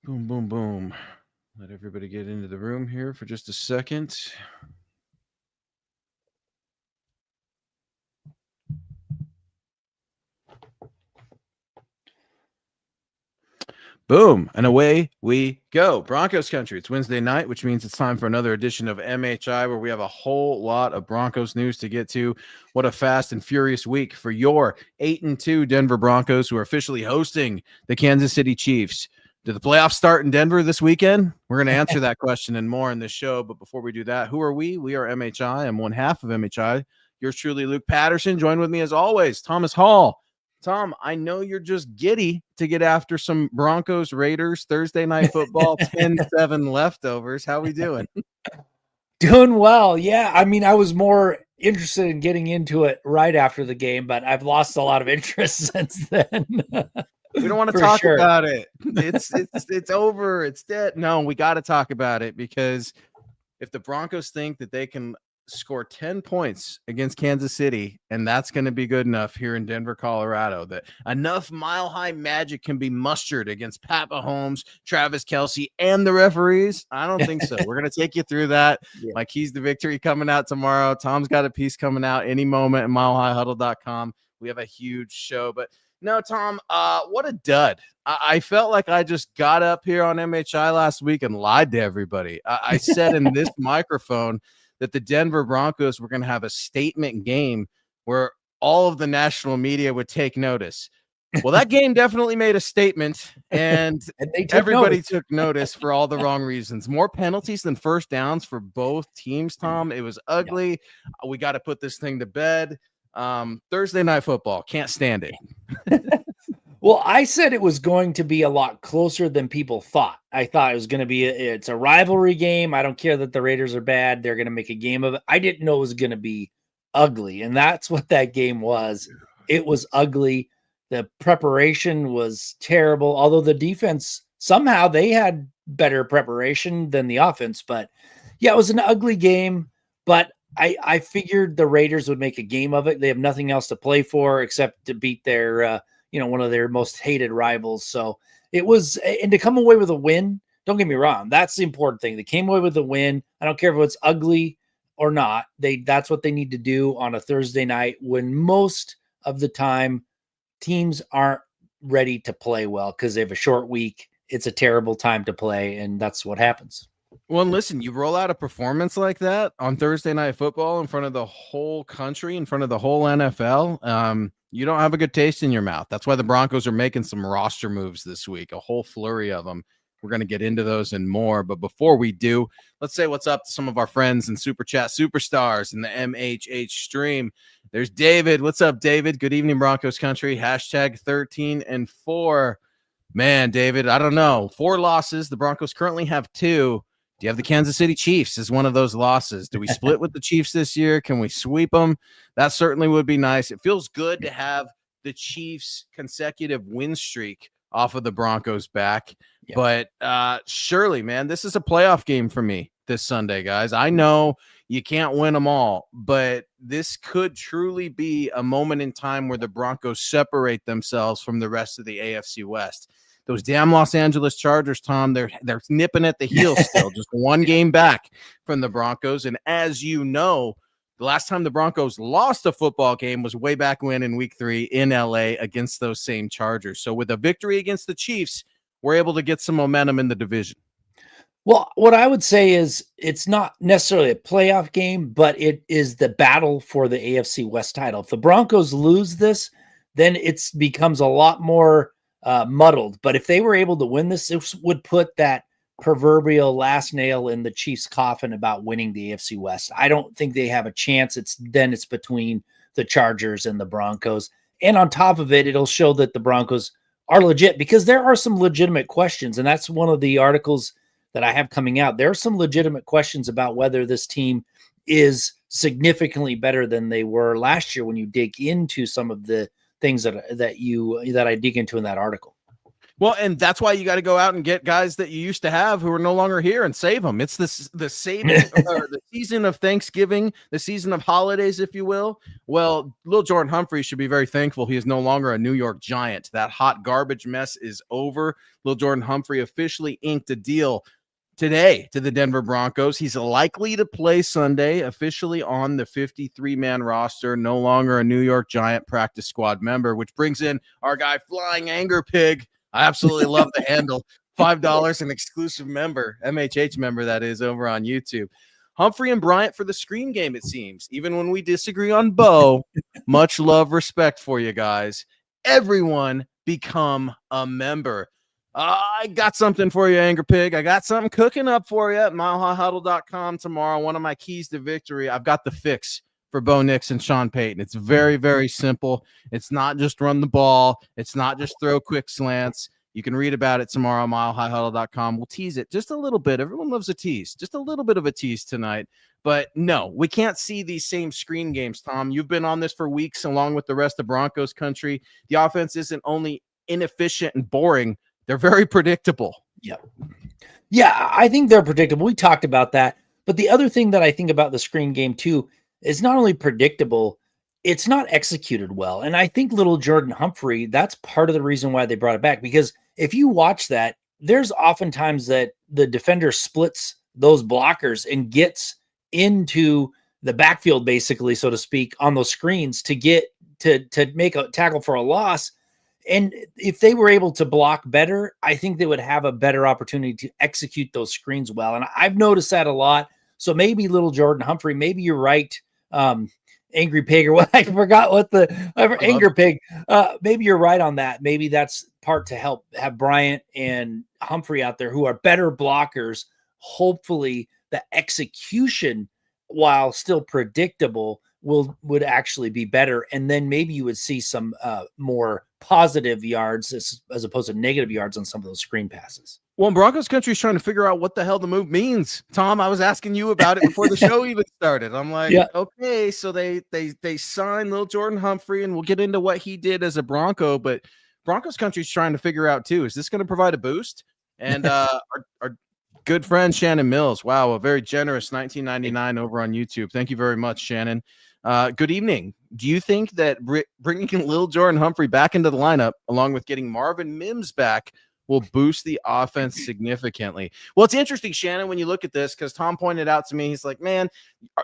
Boom, boom, boom. Let everybody get into the room here for just a second. Boom, and away we go. Broncos country. It's Wednesday night, which means it's time for another edition of MHI, where we have a whole lot of Broncos news to get to. What a fast and furious week for your 8-2 Denver Broncos, who are officially hosting the Kansas City Chiefs. Do the playoffs start in Denver this weekend? We're going to answer that question and more in this show. But before we do that, who are we? We are MHI. I'm one half of MHI. Yours truly, Luke Patterson. Joined with me as always, Thomas Hall. Tom, I know you're just giddy to get after some Broncos Raiders Thursday night football 10-7 leftovers. How we doing? Doing well. Yeah. I mean, I was more interested in getting into it right after the game, but I've lost a lot of interest since then. We don't want to talk about it. It's over. It's dead. No, we got to talk about it, because if the Broncos think that they can score 10 points against Kansas City, and that's going to be good enough here in Denver, Colorado, that enough mile-high magic can be mustered against Pat Mahomes, Travis Kelce, and the referees, I don't think so. We're going to take you through that. Yeah. My keys to victory coming out tomorrow. Tom's got a piece coming out any moment at milehighhuddle.com. We have a huge show, but no, Tom, what a dud. I felt like I just got up here on MHI last week and lied to everybody. I said in this microphone that the Denver Broncos were going to have a statement game where all of the national media would take notice. Well, that game definitely made a statement, and everybody took notice for all the wrong reasons. More penalties than first downs for both teams, Tom. It was ugly. Yeah. We got to put this thing to bed. Thursday night football. Can't stand it. Well, I said it was going to be a lot closer than people thought. I thought it was going to be it's a rivalry game. I don't care that the Raiders are bad. They're going to make a game of it. I didn't know it was going to be ugly, and that's what that game was. It was ugly. The preparation was terrible, although the defense, somehow they had better preparation than the offense. But, yeah, it was an ugly game, but I figured the Raiders would make a game of it. They have nothing else to play for except to beat their one of their most hated rivals. So it was, and to come away with a win, don't get me wrong, that's the important thing. They came away with a win. I don't care if it's ugly or not. That's what they need to do on a Thursday night when most of the time teams aren't ready to play well because they have a short week. It's a terrible time to play, and that's what happens. Well, listen, you roll out a performance like that on Thursday night football in front of the whole country, in front of the whole NFL. You don't have a good taste in your mouth. That's why the Broncos are making some roster moves this week, a whole flurry of them. We're going to get into those and more. But before we do, let's say what's up to some of our friends and Super Chat superstars in the MHH stream. There's David. What's up, David? Good evening, Broncos country. Hashtag 13-4. Man, David, I don't know. 4 losses. The Broncos currently have 2. Do you have the Kansas City Chiefs as one of those losses? Do we split with the Chiefs this year? Can we sweep them? That certainly would be nice. It feels good to have the Chiefs' consecutive win streak off of the Broncos back. Yeah. But surely, man, this is a playoff game for me this Sunday, guys. I know you can't win them all, but this could truly be a moment in time where the Broncos separate themselves from the rest of the AFC West. Those damn Los Angeles Chargers, Tom, they're nipping at the heels still, just one game back from the Broncos. And as you know, the last time the Broncos lost a football game was way back when in week 3 in LA against those same Chargers. So with a victory against the Chiefs, we're able to get some momentum in the division. Well, what I would say is it's not necessarily a playoff game, but it is the battle for the AFC West title. If the Broncos lose this, then it becomes a lot more muddled. But if they were able to win this, it would put that proverbial last nail in the Chiefs' coffin about winning the AFC West. I don't think they have a chance. It's between the Chargers and the Broncos. And on top of it, it'll show that the Broncos are legit, because there are some legitimate questions. And that's one of the articles that I have coming out. There are some legitimate questions about whether this team is significantly better than they were last year when you dig into some of the things that I dig into in that article. Well, and that's why you got to go out and get guys that you used to have who are no longer here and save them. It's the saving or the season of Thanksgiving, the season of holidays, if you will. Well, Lil Jordan Humphrey should be very thankful he is no longer a New York Giant. That hot garbage mess is over. Lil Jordan Humphrey officially inked a deal today to the Denver Broncos. He's likely to play Sunday, officially on the 53-man roster, no longer a New York Giant practice squad member, which brings in our guy Flying Anger Pig. I absolutely love the handle. $5 an exclusive member, MHH member, that is, over on YouTube. Humphrey and Bryant for the screen game, it seems. Even when we disagree on Bo, much love, respect for you guys. Everyone become a member. I got something for you, Anger Pig. I got something cooking up for you at milehighhuddle.com tomorrow. One of my keys to victory. I've got the fix for Bo Nix and Sean Payton. It's very, very simple. It's not just run the ball. It's not just throw quick slants. You can read about it tomorrow, milehighhuddle.com. We'll tease it just a little bit. Everyone loves a tease. Just a little bit of a tease tonight. But no, we can't see these same screen games, Tom. You've been on this for weeks along with the rest of Broncos country. The offense isn't only inefficient and boring, they're very predictable. Yeah, I think they're predictable. We talked about that. But the other thing that I think about the screen game too is not only predictable, it's not executed well. And I think little Jordan Humphrey, that's part of the reason why they brought it back. Because if you watch that, there's oftentimes that the defender splits those blockers and gets into the backfield, basically, so to speak, on those screens to get to make a tackle for a loss. And if they were able to block better, I think they would have a better opportunity to execute those screens well. And I've noticed that a lot. So maybe little Jordan Humphrey, maybe you're right. Angry Pig or what? I forgot what Anger Pig. Maybe you're right on that. Maybe that's part to help have Bryant and Humphrey out there who are better blockers. Hopefully the execution, while still predictable, would actually be better. And then maybe you would see some more positive yards as opposed to negative yards on some of those screen passes. Well, Broncos country is trying to figure out what the hell the move means. Tom, I was asking you about it before the show even started. I'm like, okay, so they signed little Jordan Humphrey, and we'll get into what he did as a Bronco, but Broncos country is trying to figure out too, is this going to provide a boost? And our good friend Shannon Mills, wow, a very generous $19.99 over on YouTube. Thank you very much, Shannon. Good evening. Do you think that bringing Lil Jordan Humphrey back into the lineup, along with getting Marvin Mims back, will boost the offense significantly? Well, it's interesting, Shannon, when you look at this, because Tom pointed out to me, he's like, man,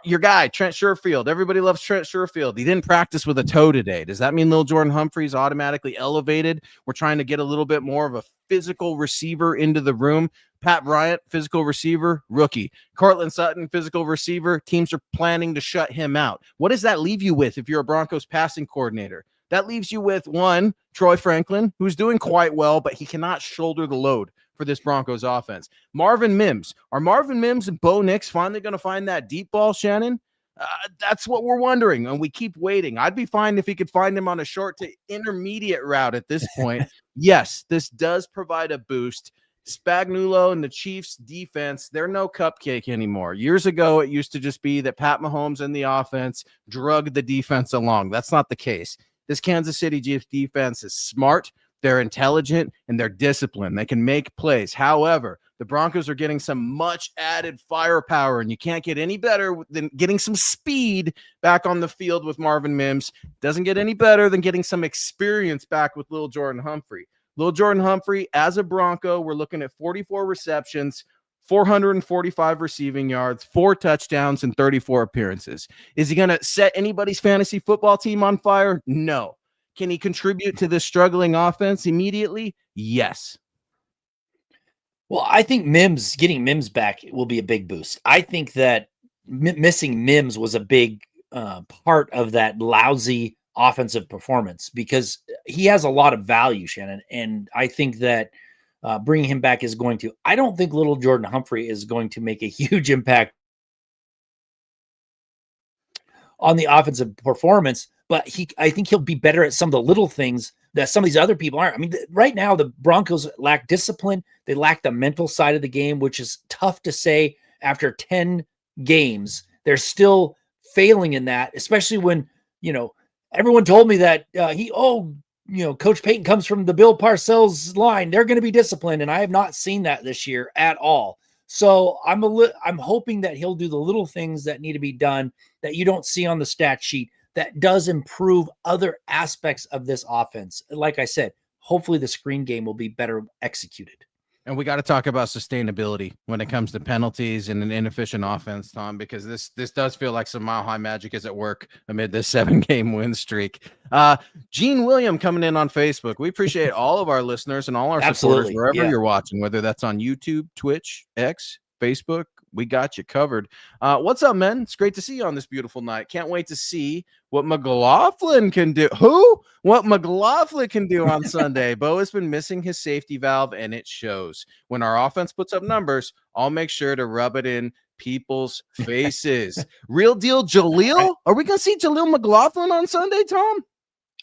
your guy, Trent Sherfield, everybody loves Trent Sherfield. He didn't practice with a toe today. Does that mean Lil Jordan Humphrey's automatically elevated? We're trying to get a little bit more of a physical receiver into the room. Pat Bryant, physical receiver, rookie. Cortland Sutton, physical receiver. Teams are planning to shut him out. What does that leave you with if you're a Broncos passing coordinator? That leaves you with one, Troy Franklin, who's doing quite well, but he cannot shoulder the load for this Broncos offense. Marvin Mims. Are Marvin Mims and Bo Nix finally going to find that deep ball, Shannon? That's what we're wondering, and we keep waiting. I'd be fine if he could find him on a short to intermediate route at this point. Yes, this does provide a boost. Spagnuolo and the Chiefs defense, they're no cupcake anymore. Years ago, it used to just be that Pat Mahomes and the offense drug the defense along. That's not the case. This Kansas City Chiefs defense is smart, they're intelligent, and they're disciplined. They can make plays. However, the Broncos are getting some much added firepower, and you can't get any better than getting some speed back on the field with Marvin Mims. Doesn't get any better than getting some experience back with Lil Jordan Humphrey. Lil Jordan Humphrey, as a Bronco, we're looking at 44 receptions, 445 receiving yards, 4 touchdowns, and 34 appearances. Is he going to set anybody's fantasy football team on fire? No. Can he contribute to this struggling offense immediately? Yes. Well, I think getting Mims back will be a big boost. I think that missing Mims was a big part of that lousy offensive performance because he has a lot of value, Shannon. And I think that bringing him back is going to, I don't think little Jordan Humphrey is going to make a huge impact on the offensive performance, but I think he'll be better at some of the little things that some of these other people aren't. I mean, right now the Broncos lack discipline. They lack the mental side of the game, which is tough to say after 10 games. They're still failing in that, especially when, everyone told me that Coach Payton comes from the Bill Parcells line. They're going to be disciplined, and I have not seen that this year at all. So I'm hoping that he'll do the little things that need to be done that you don't see on the stat sheet that does improve other aspects of this offense. Like I said, hopefully the screen game will be better executed. And we got to talk about sustainability when it comes to penalties and an inefficient offense, Tom, because this does feel like some Mile High magic is at work amid this 7-game win streak. Gene William coming in on Facebook. We appreciate all of our listeners and all our supporters wherever you're watching, whether that's on YouTube, Twitch, X, Facebook. We got you covered. What's up, man? It's great to see you on this beautiful night. Can't wait to see what McLaughlin can do. What McLaughlin can do on Sunday. Bo has been missing his safety valve, and it shows. When our offense puts up numbers, I'll make sure to rub it in people's faces. Real deal, Jaleel? Are we going to see Jaleel McLaughlin on Sunday, Tom?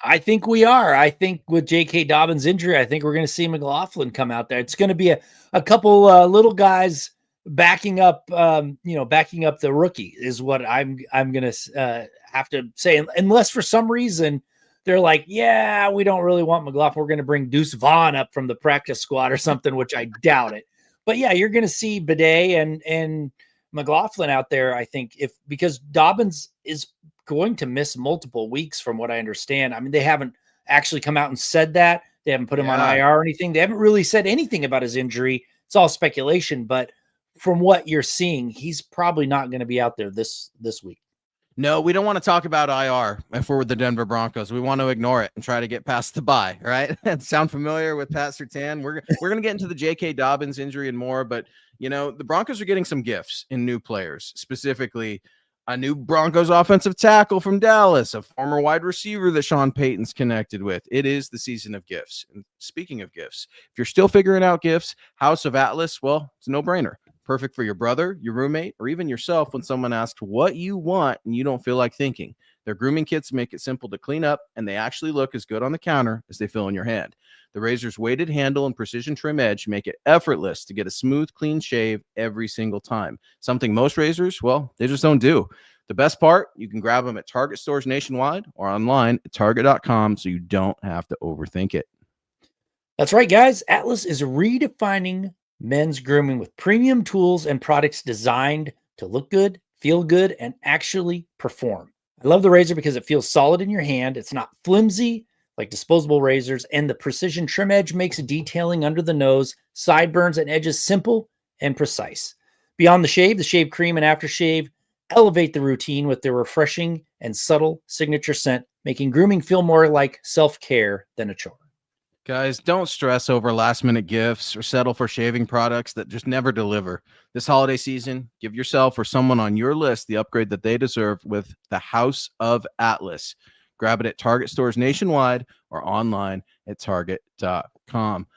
I think we are. I think with J.K. Dobbins' injury, I think we're going to see McLaughlin come out there. It's going to be a couple little guys backing up the rookie is what I'm going to have to say. Unless for some reason they're like, yeah, we don't really want McLaughlin. We're going to bring Deuce Vaughn up from the practice squad or something, which I doubt it. But yeah, you're going to see Bidet and McLaughlin out there. I think because Dobbins is going to miss multiple weeks from what I understand. I mean, they haven't actually come out and said that. They haven't put him on IR or anything. They haven't really said anything about his injury. It's all speculation, but from what you're seeing, he's probably not going to be out there this week. No, we don't want to talk about IR if we're with the Denver Broncos. We want to ignore it and try to get past the bye, right? Sound familiar with Pat Surtain? We're going to get into the J.K. Dobbins injury and more, but, the Broncos are getting some gifts in new players, specifically a new Broncos offensive tackle from Dallas, a former wide receiver that Sean Payton's connected with. It is the season of gifts. And speaking of gifts, if you're still figuring out gifts, House of Atlas, well, it's a no-brainer. Perfect for your brother, your roommate, or even yourself when someone asks what you want and you don't feel like thinking. Their grooming kits make it simple to clean up, and they actually look as good on the counter as they feel in your hand. The razor's weighted handle and precision trim edge make it effortless to get a smooth, clean shave every single time. Something most razors, well, they just don't do. The best part, you can grab them at Target stores nationwide or online at target.com so you don't have to overthink it. That's right, guys. Atlas is redefining men's grooming with premium tools and products designed to look good, feel good, and actually perform. I love the razor because it feels solid in your hand. It's not flimsy like disposable razors, and the precision trim edge makes detailing under the nose, sideburns, and edges simple and precise. Beyond the shave cream and aftershave elevate the routine with their refreshing and subtle signature scent, making grooming feel more like self-care than a chore. Guys, don't stress over last-minute gifts or settle for shaving products that just never deliver. This holiday season, give yourself or someone on your list the upgrade that they deserve with the House of Atlas. Grab it at Target stores nationwide or online at target.com.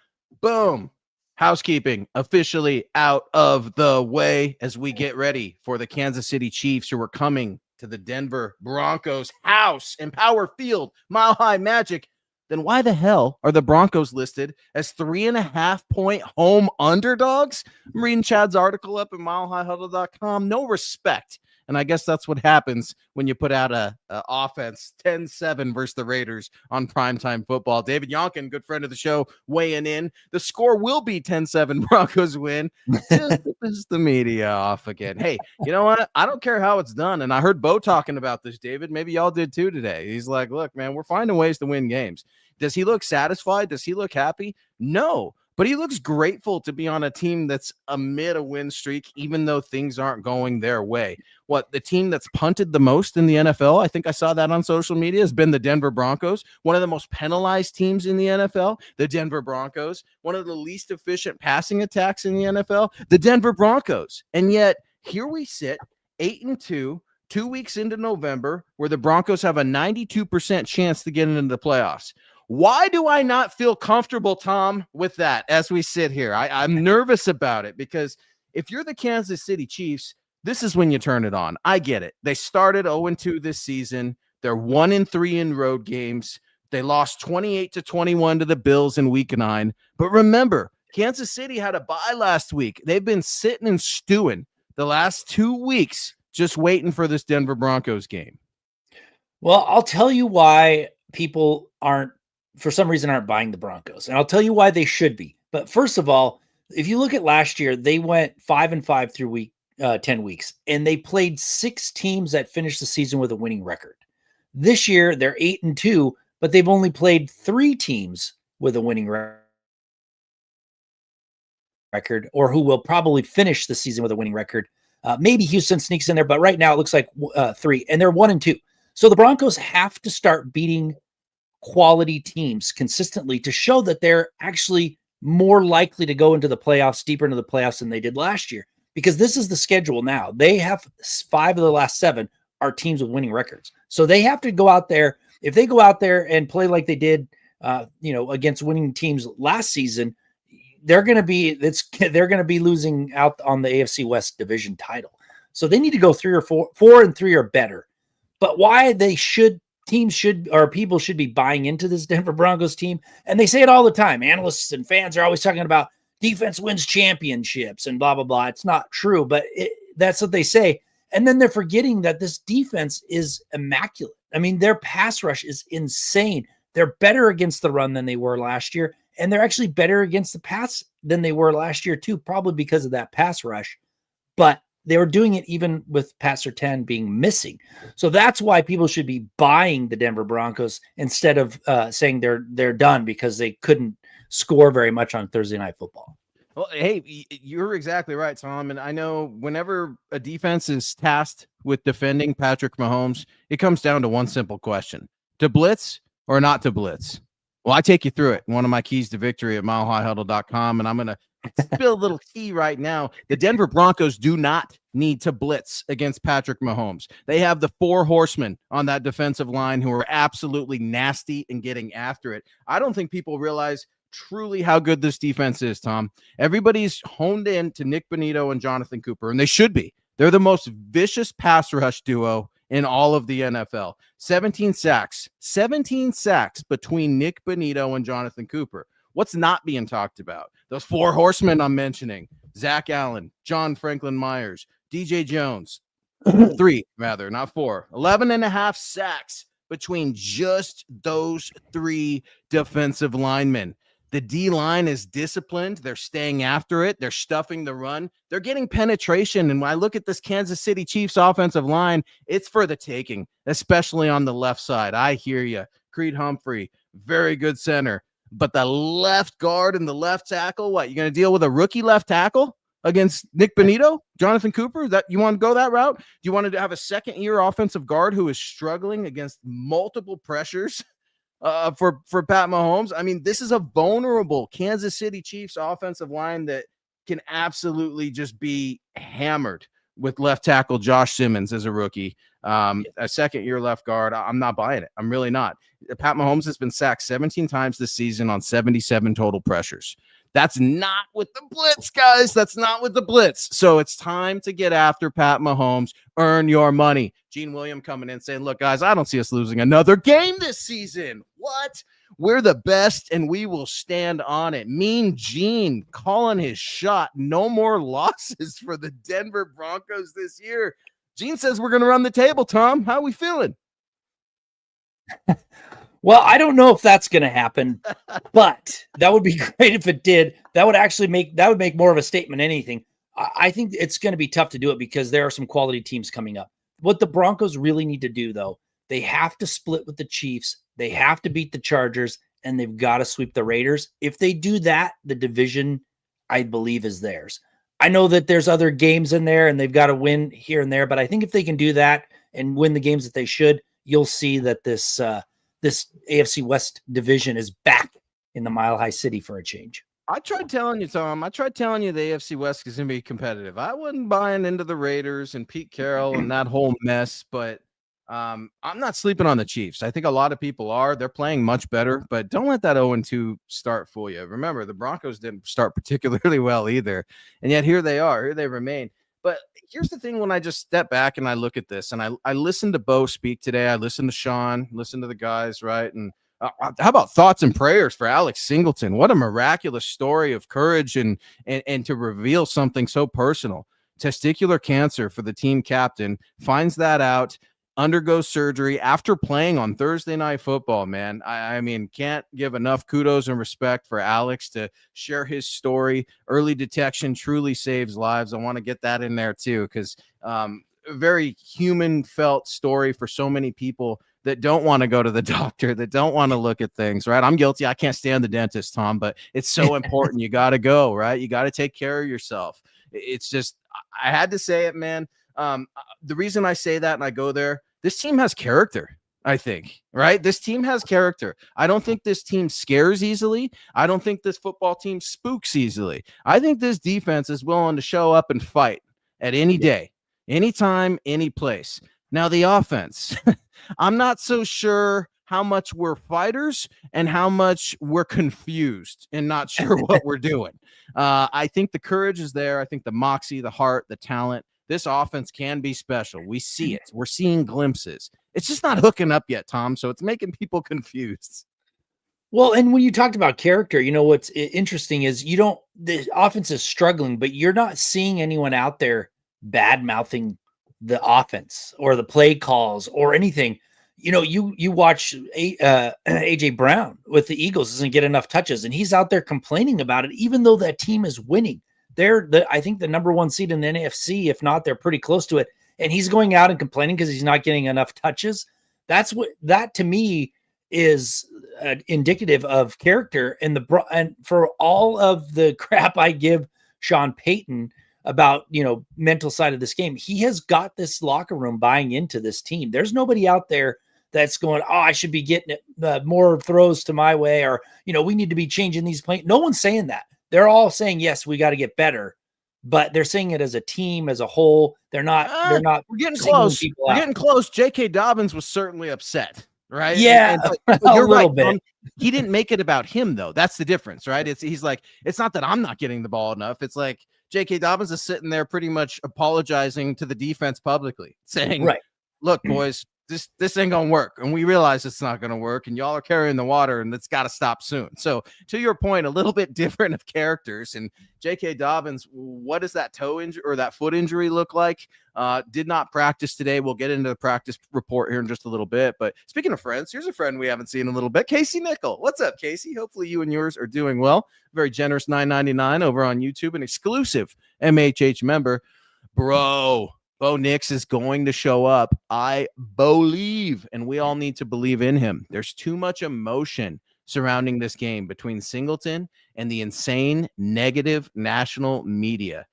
Boom. Housekeeping officially out of the way as we get ready for the Kansas City Chiefs, who are coming to the Denver Broncos house in Power Field, Mile High Magic. Then why the hell are the Broncos listed as 3.5-point home underdogs? I'm reading Chad's article up at milehighhuddle.com. No respect. And I guess that's what happens when you put out a offense 10-7 versus the Raiders on primetime football. David Yonkin, good friend of the show, weighing in. The score will be 10-7 Broncos win. Just the media off again. Hey, you know what? I don't care how it's done. And I heard Bo talking about this, David. Maybe y'all did too today. He's like, look, man, we're finding ways to win games. Does he look satisfied? Does he look happy? No. But he looks grateful to be on a team that's amid a win streak, even though things aren't going their way. What, the team that's punted the most in the NFL, I think I saw that on social media, has been the Denver Broncos. One of the most penalized teams in the NFL, the Denver Broncos. One of the least efficient passing attacks in the NFL, the Denver Broncos. And yet, here we sit, 8-2, 2 weeks into November, where the Broncos have a 92% chance to get into the playoffs. Why do I not feel comfortable, Tom, with that as we sit here? I'm nervous about it because if you're the Kansas City Chiefs, this is when you turn it on. I get it. They started 0-2 this season. They're 1-3 in road games. They lost 28-21 to the Bills in week 9. But remember, Kansas City had a bye last week. They've been sitting and stewing the last 2 weeks just waiting for this Denver Broncos game. Well, I'll tell you why people aren't for some reason, aren't buying the Broncos. And I'll tell you why they should be. But first of all, if you look at last year, they went 5-5 through 10 weeks, and they played 6 teams that finished the season with a winning record. This year, they're 8-2, but they've only played 3 teams with a winning record, or who will probably finish the season with a winning record. Maybe Houston sneaks in there, but right now it looks like 3, and they're 1-2. So the Broncos have to start beating quality teams consistently to show that they're actually more likely to go into the playoffs, deeper into the playoffs than they did last year, because this is the schedule now. They have 5 of the last 7 are teams with winning records. So they have to go out there. If they go out there and play like they did, against winning teams last season, they're going to be losing out on the AFC West division title. So they need to go 3 or 4-3 or better. But why people should be buying into this Denver Broncos team. And they say it all the time. Analysts and fans are always talking about defense wins championships and blah, blah, blah. It's not true, but that's what they say. And then they're forgetting that this defense is immaculate. I mean, their pass rush is insane. They're better against the run than they were last year. And they're actually better against the pass than they were last year too, probably because of that pass rush. But they were doing it even with Pat Surtain being missing. So that's why people should be buying the Denver Broncos instead of saying they're done because they couldn't score very much on Thursday Night Football. Well, hey, you're exactly right, Tom. And I know whenever a defense is tasked with defending Patrick Mahomes, it comes down to one simple question: to blitz or not to blitz? Well, I take you through it. One of my keys to victory at milehighhuddle.com. And I'm going to spill a little key right now. The Denver Broncos do not need to blitz against Patrick Mahomes. They have the 4 horsemen on that defensive line who are absolutely nasty and getting after it. I don't think people realize truly how good this defense is, Tom. Everybody's honed in to Nick Bonito and Jonathan Cooper, and they should be. They're the most vicious pass rush duo in all of the NFL. 17 sacks between Nick Bonito and Jonathan Cooper. What's not being talked about? Those 4 horsemen I'm mentioning: Zach Allen, John Franklin Myers, DJ Jones. 3, rather, not 4. 11.5 sacks between just those 3 defensive linemen. The D-line is disciplined. They're staying after it. They're stuffing the run. They're getting penetration. And when I look at this Kansas City Chiefs offensive line, it's for the taking, especially on the left side. I hear you. Creed Humphrey, very good center. But the left guard and the left tackle, what? You're going to deal with a rookie left tackle against Nick Bonito, Jonathan Cooper? That you want to go that route? Do you want to have a second-year offensive guard who is struggling against multiple pressures for Pat Mahomes? I mean, this is a vulnerable Kansas City Chiefs offensive line that can absolutely just be hammered with left tackle Josh Simmons as a rookie. A second-year left guard, I'm not buying it. I'm really not. Pat Mahomes has been sacked 17 times this season on 77 total pressures. That's not with the blitz, guys. That's not with the blitz. So it's time to get after Pat Mahomes. Earn your money. Gene William coming in saying, look, guys, I don't see us losing another game this season. What? We're the best, and we will stand on it. Mean Gene calling his shot. No more losses for the Denver Broncos this year. Gene says we're going to run the table, Tom. How are we feeling? Well, I don't know if that's going to happen, but that would be great if it did. That would make more of a statement than anything. I think it's going to be tough to do it because there are some quality teams coming up. What the Broncos really need to do, though, they have to split with the Chiefs. They have to beat the Chargers, and they've got to sweep the Raiders. If they do that, the division, I believe, is theirs. I know that there's other games in there, and they've got to win here and there, but I think if they can do that and win the games that they should, you'll see that this AFC West division is back in the Mile High City for a change. I tried telling you, Tom. I tried telling you the AFC West is going to be competitive. I wasn't buying into the Raiders and Pete Carroll and that whole mess, but I'm not sleeping on the Chiefs. I think a lot of people are. They're playing much better, but don't let that 0-2 start fool you. Remember, the Broncos didn't start particularly well either, and yet here they are. Here they remain. But here's the thing: when I just step back and I look at this, and I listened to Bo speak today, I listened to Sean, listened to the guys, right? And how about thoughts and prayers for Alex Singleton? What a miraculous story of courage and to reveal something so personal. Testicular cancer for the team captain, finds that out undergo surgery after playing on Thursday Night Football, man. I mean, can't give enough kudos and respect for Alex to share his story. Early detection truly saves lives. I want to get that in there too, because a very human felt story for so many people that don't want to go to the doctor, that don't want to look at things, right? I'm guilty. I can't stand the dentist, Tom, but it's so important. You got to go, right? You got to take care of yourself. It's just, I had to say it, man. The reason I say that and I go there, this team has character, I think, right? This team has character. I don't think this team scares easily. I don't think this football team spooks easily. I think this defense is willing to show up and fight at any day, anytime, any place. Now, the offense, I'm not so sure how much we're fighters and how much we're confused and not sure what we're doing. I think the courage is there. I think the moxie, the heart, the talent. This offense can be special. We see it. We're seeing glimpses. It's just not hooking up yet, Tom. So it's making people confused. Well, and when you talked about character, what's interesting is the offense is struggling, but you're not seeing anyone out there bad mouthing the offense or the play calls or anything. You watch AJ Brown with the Eagles doesn't get enough touches, and he's out there complaining about it, even though that team is winning. They're I think the number one seed in the NFC. If not, they're pretty close to it. And he's going out and complaining because he's not getting enough touches. That to me is indicative of character. And for all of the crap I give Sean Payton about, mental side of this game, he has got this locker room buying into this team. There's nobody out there that's going, oh, I should be getting more throws to my way, or, we need to be changing these plays. No one's saying that. They're all saying, yes, we got to get better, but they're saying it as a team, as a whole. They're not. We're getting close. We're getting close. J.K. Dobbins was certainly upset, right? Yeah, but you're a little right. bit. He didn't make it about him, though. That's the difference, right? He's like, it's not that I'm not getting the ball enough. It's like J.K. Dobbins is sitting there pretty much apologizing to the defense publicly, saying, right, look, boys, this ain't gonna work, and we realize it's not gonna work, and y'all are carrying the water, and it's got to stop soon. So to your point, a little bit different of characters. And J.K. Dobbins, what does that toe injury or that foot injury look like? Did not practice today. We'll get into the practice report here in just a little bit. But speaking of friends, here's a friend we haven't seen in a little bit, Casey Nickel. What's up, Casey? Hopefully you and yours are doing well. Very generous $9.99 over on YouTube, an exclusive MHH member. Bro, Bo Nix is going to show up. I believe, and we all need to believe in him. There's too much emotion surrounding this game between Singleton and the insane negative national media.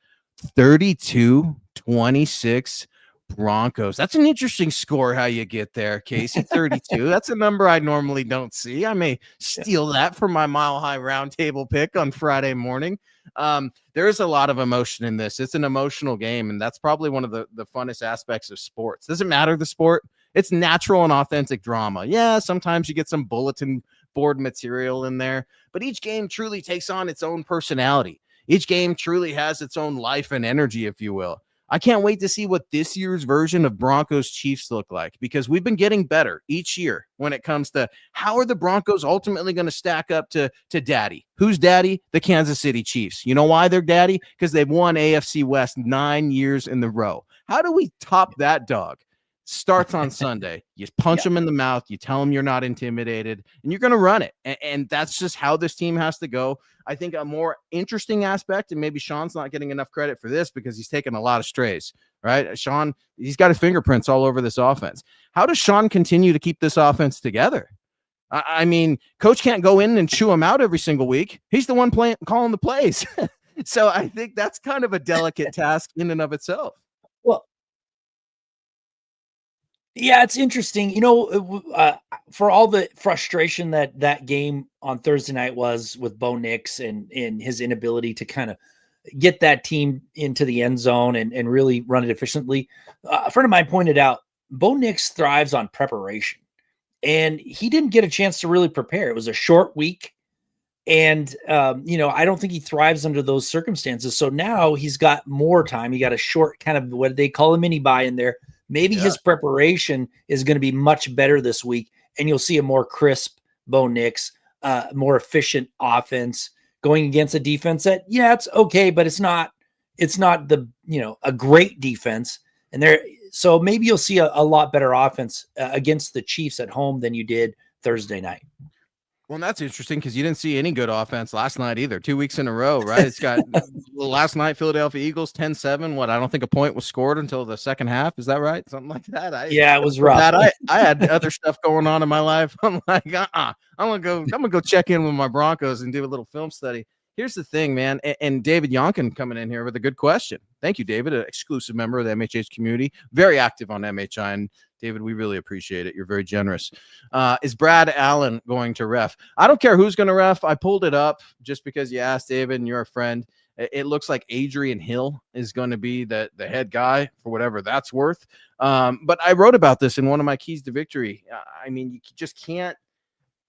32-26 Broncos. That's an interesting score how you get there, Casey. 32. That's a number I normally don't see. I may steal that for my Mile High Roundtable pick on Friday morning. There is a lot of emotion in this. It's an emotional game, and that's probably one of the funnest aspects of sports. Doesn't matter the sport. It's natural and authentic drama. Yeah, sometimes you get some bulletin board material in there, but each game truly takes on its own personality. Each game truly has its own life and energy, if you will. I can't wait to see what this year's version of Broncos Chiefs look like, because we've been getting better each year when it comes to how are the Broncos ultimately going to stack up to daddy. Who's daddy? The Kansas City Chiefs. You know why they're daddy? Because they've won AFC West 9 years in the row. How do we top that dog? Starts on Sunday. You punch them in the mouth. You tell them you're not intimidated, and you're going to run it. And that's just how this team has to go. I think a more interesting aspect, and maybe Sean's not getting enough credit for this because he's taken a lot of strays, right? Sean, he's got his fingerprints all over this offense. How does Sean continue to keep this offense together? I mean, coach can't go in and chew him out every single week. He's the one calling the plays. So I think that's kind of a delicate task in and of itself. Well, yeah, it's interesting. For all the frustration that game on Thursday night was with Bo Nix and his inability to kind of get that team into the end zone and really run it efficiently, a friend of mine pointed out Bo Nix thrives on preparation, and he didn't get a chance to really prepare. It was a short week, and I don't think he thrives under those circumstances. So now he's got more time. He got a short kind of what they call a mini bye in there. Maybe his preparation is going to be much better this week, and you'll see a more crisp Bo Nix, more efficient offense going against a defense that, it's okay, but it's not a great defense. And So maybe you'll see a lot better offense against the Chiefs at home than you did Thursday night. Well, that's interesting because you didn't see any good offense last night either. 2 weeks in a row, right? It's got last night, Philadelphia Eagles 10-7. What? I don't think a point was scored until the second half. Is that right? Something like that. Yeah, it was rough. I had other stuff going on in my life. I'm like, I'm gonna go check in with my Broncos and do a little film study. Here's the thing, man. And David Yonkin coming in here with a good question. Thank you, David, an exclusive member of the MHH community, very active on MHI. And David, we really appreciate it. You're very generous. Is Brad Allen going to ref? I don't care who's going to ref. I pulled it up just because you asked, David, and you're a friend. It looks like Adrian Hill is going to be the head guy for whatever that's worth. But I wrote about this in one of my keys to victory. I mean, you just can't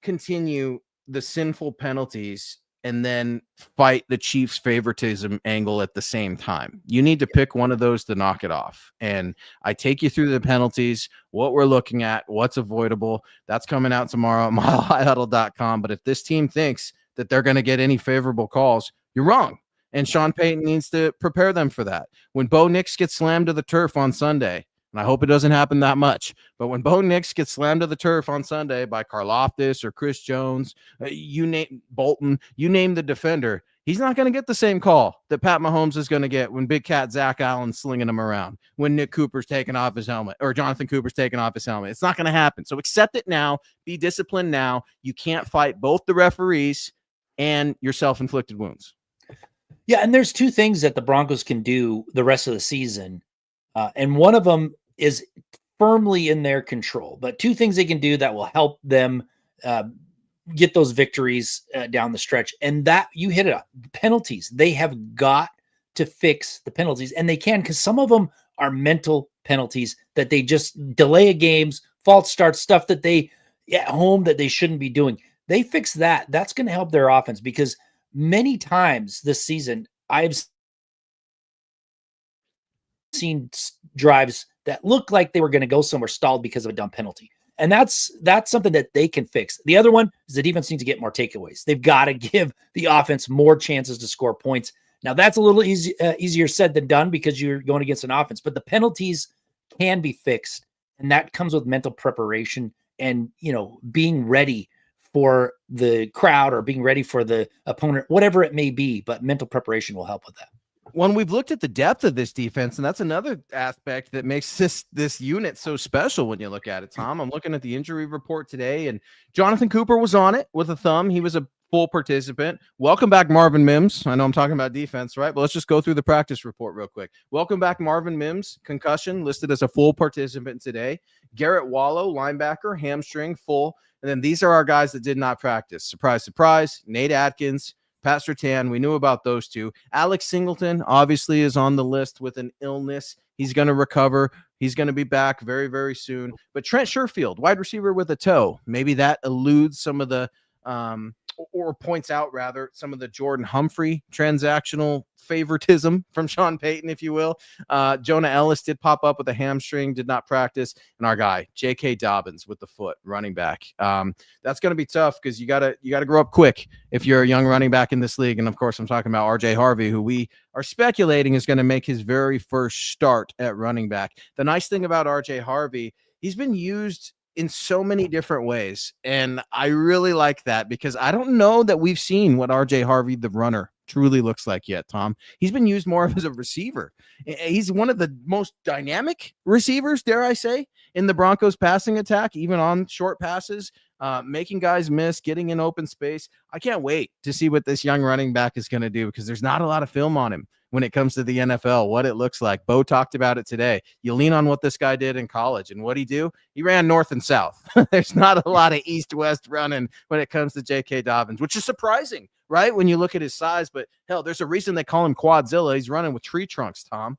continue the sinful penalties and then fight the Chiefs' favoritism angle at the same time. You need to pick one of those to knock it off. And I take you through the penalties, what we're looking at, what's avoidable. That's coming out tomorrow at milehighhuddle.com. But if this team thinks that they're going to get any favorable calls, you're wrong. And Sean Payton needs to prepare them for that. When Bo Nix gets slammed to the turf on Sunday, and I hope it doesn't happen that much, but when Bo Nix gets slammed to the turf on Sunday by Karlaftis or Chris Jones, you name Bolton, you name the defender, he's not going to get the same call that Pat Mahomes is going to get when Big Cat Zach Allen's slinging him around, when Nick Cooper's taking off his helmet or Jonathan Cooper's taking off his helmet. It's not going to happen. So accept it now. Be disciplined now. You can't fight both the referees and your self-inflicted wounds. Yeah, and there's two things that the Broncos can do the rest of the season. And one of them is firmly in their control, but two things they can do that will help them get those victories down the stretch. And that you hit it up. Penalties. They have got to fix the penalties, and they can, because some of them are mental penalties that they just delay games, false starts, stuff that they at home that they shouldn't be doing. They fix that. That's going to help their offense, because many times this season I've seen drives that look like they were going to go somewhere stalled because of a dumb penalty. And that's something that they can fix. The other one is the defense needs to get more takeaways. They've got to give the offense more chances to score points. Now that's a little easier said than done because you're going against an offense, but the penalties can be fixed. And that comes with mental preparation and, being ready for the crowd or being ready for the opponent, whatever it may be, but mental preparation will help with that. When we've looked at the depth of this defense, and that's another aspect that makes this unit so special when you look at it, Tom. I'm looking at the injury report today, and Jonathan Cooper was on it with a thumb. He was a full participant. Welcome back, Marvin Mims. I know I'm talking about defense, right? But let's just go through the practice report real quick. Welcome back, Marvin Mims. Concussion, listed as a full participant today. Garrett Wallow, linebacker, hamstring, full. And then these are our guys that did not practice. Surprise, surprise. Nate Atkins, Pat Surtain, we knew about those two. Alex Singleton obviously is on the list with an illness. He's going to recover. He's going to be back very, very soon. But Trent Sherfield, wide receiver with a toe, maybe that eludes some of the or points out rather some of the Jordan Humphrey transactional favoritism from Sean Payton, if you will. Jonah Ellis did pop up with a hamstring, did not practice. And our guy, J.K. Dobbins with the foot, running back. That's going to be tough because you gotta grow up quick if you're a young running back in this league. And of course, I'm talking about R.J. Harvey, who we are speculating is going to make his very first start at running back. The nice thing about R.J. Harvey, he's been used in so many different ways. And I really like that because I don't know that we've seen what RJ Harvey, the runner, truly looks like yet, Tom. He's been used more as a receiver. He's one of the most dynamic receivers, dare I say, in the Broncos passing attack, even on short passes, making guys miss, getting in open space. I can't wait to see what this young running back is going to do because there's not a lot of film on him when it comes to the NFL, what it looks like. Bo talked about it today. You lean on what this guy did in college, and what he do? He ran north and south. There's not a lot of east-west running when it comes to J.K. Dobbins, which is surprising, right, when you look at his size. But, hell, there's a reason they call him Quadzilla. He's running with tree trunks, Tom.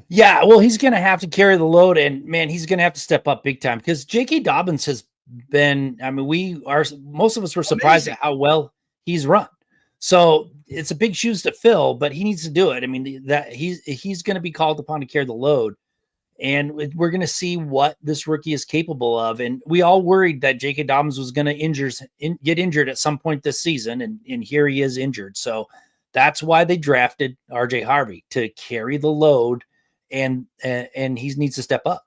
Yeah, well, he's going to have to carry the load, and, man, he's going to have to step up big time because J.K. Dobbins has been – most of us were surprised at how well he's run. So it's a big shoes to fill, but he needs to do it. I mean, that he's going to be called upon to carry the load, and we're going to see what this rookie is capable of. And we all worried that J.K. Dobbins was going to get injured at some point this season, and here he is injured. So that's why they drafted R.J. Harvey, to carry the load and he needs to step up.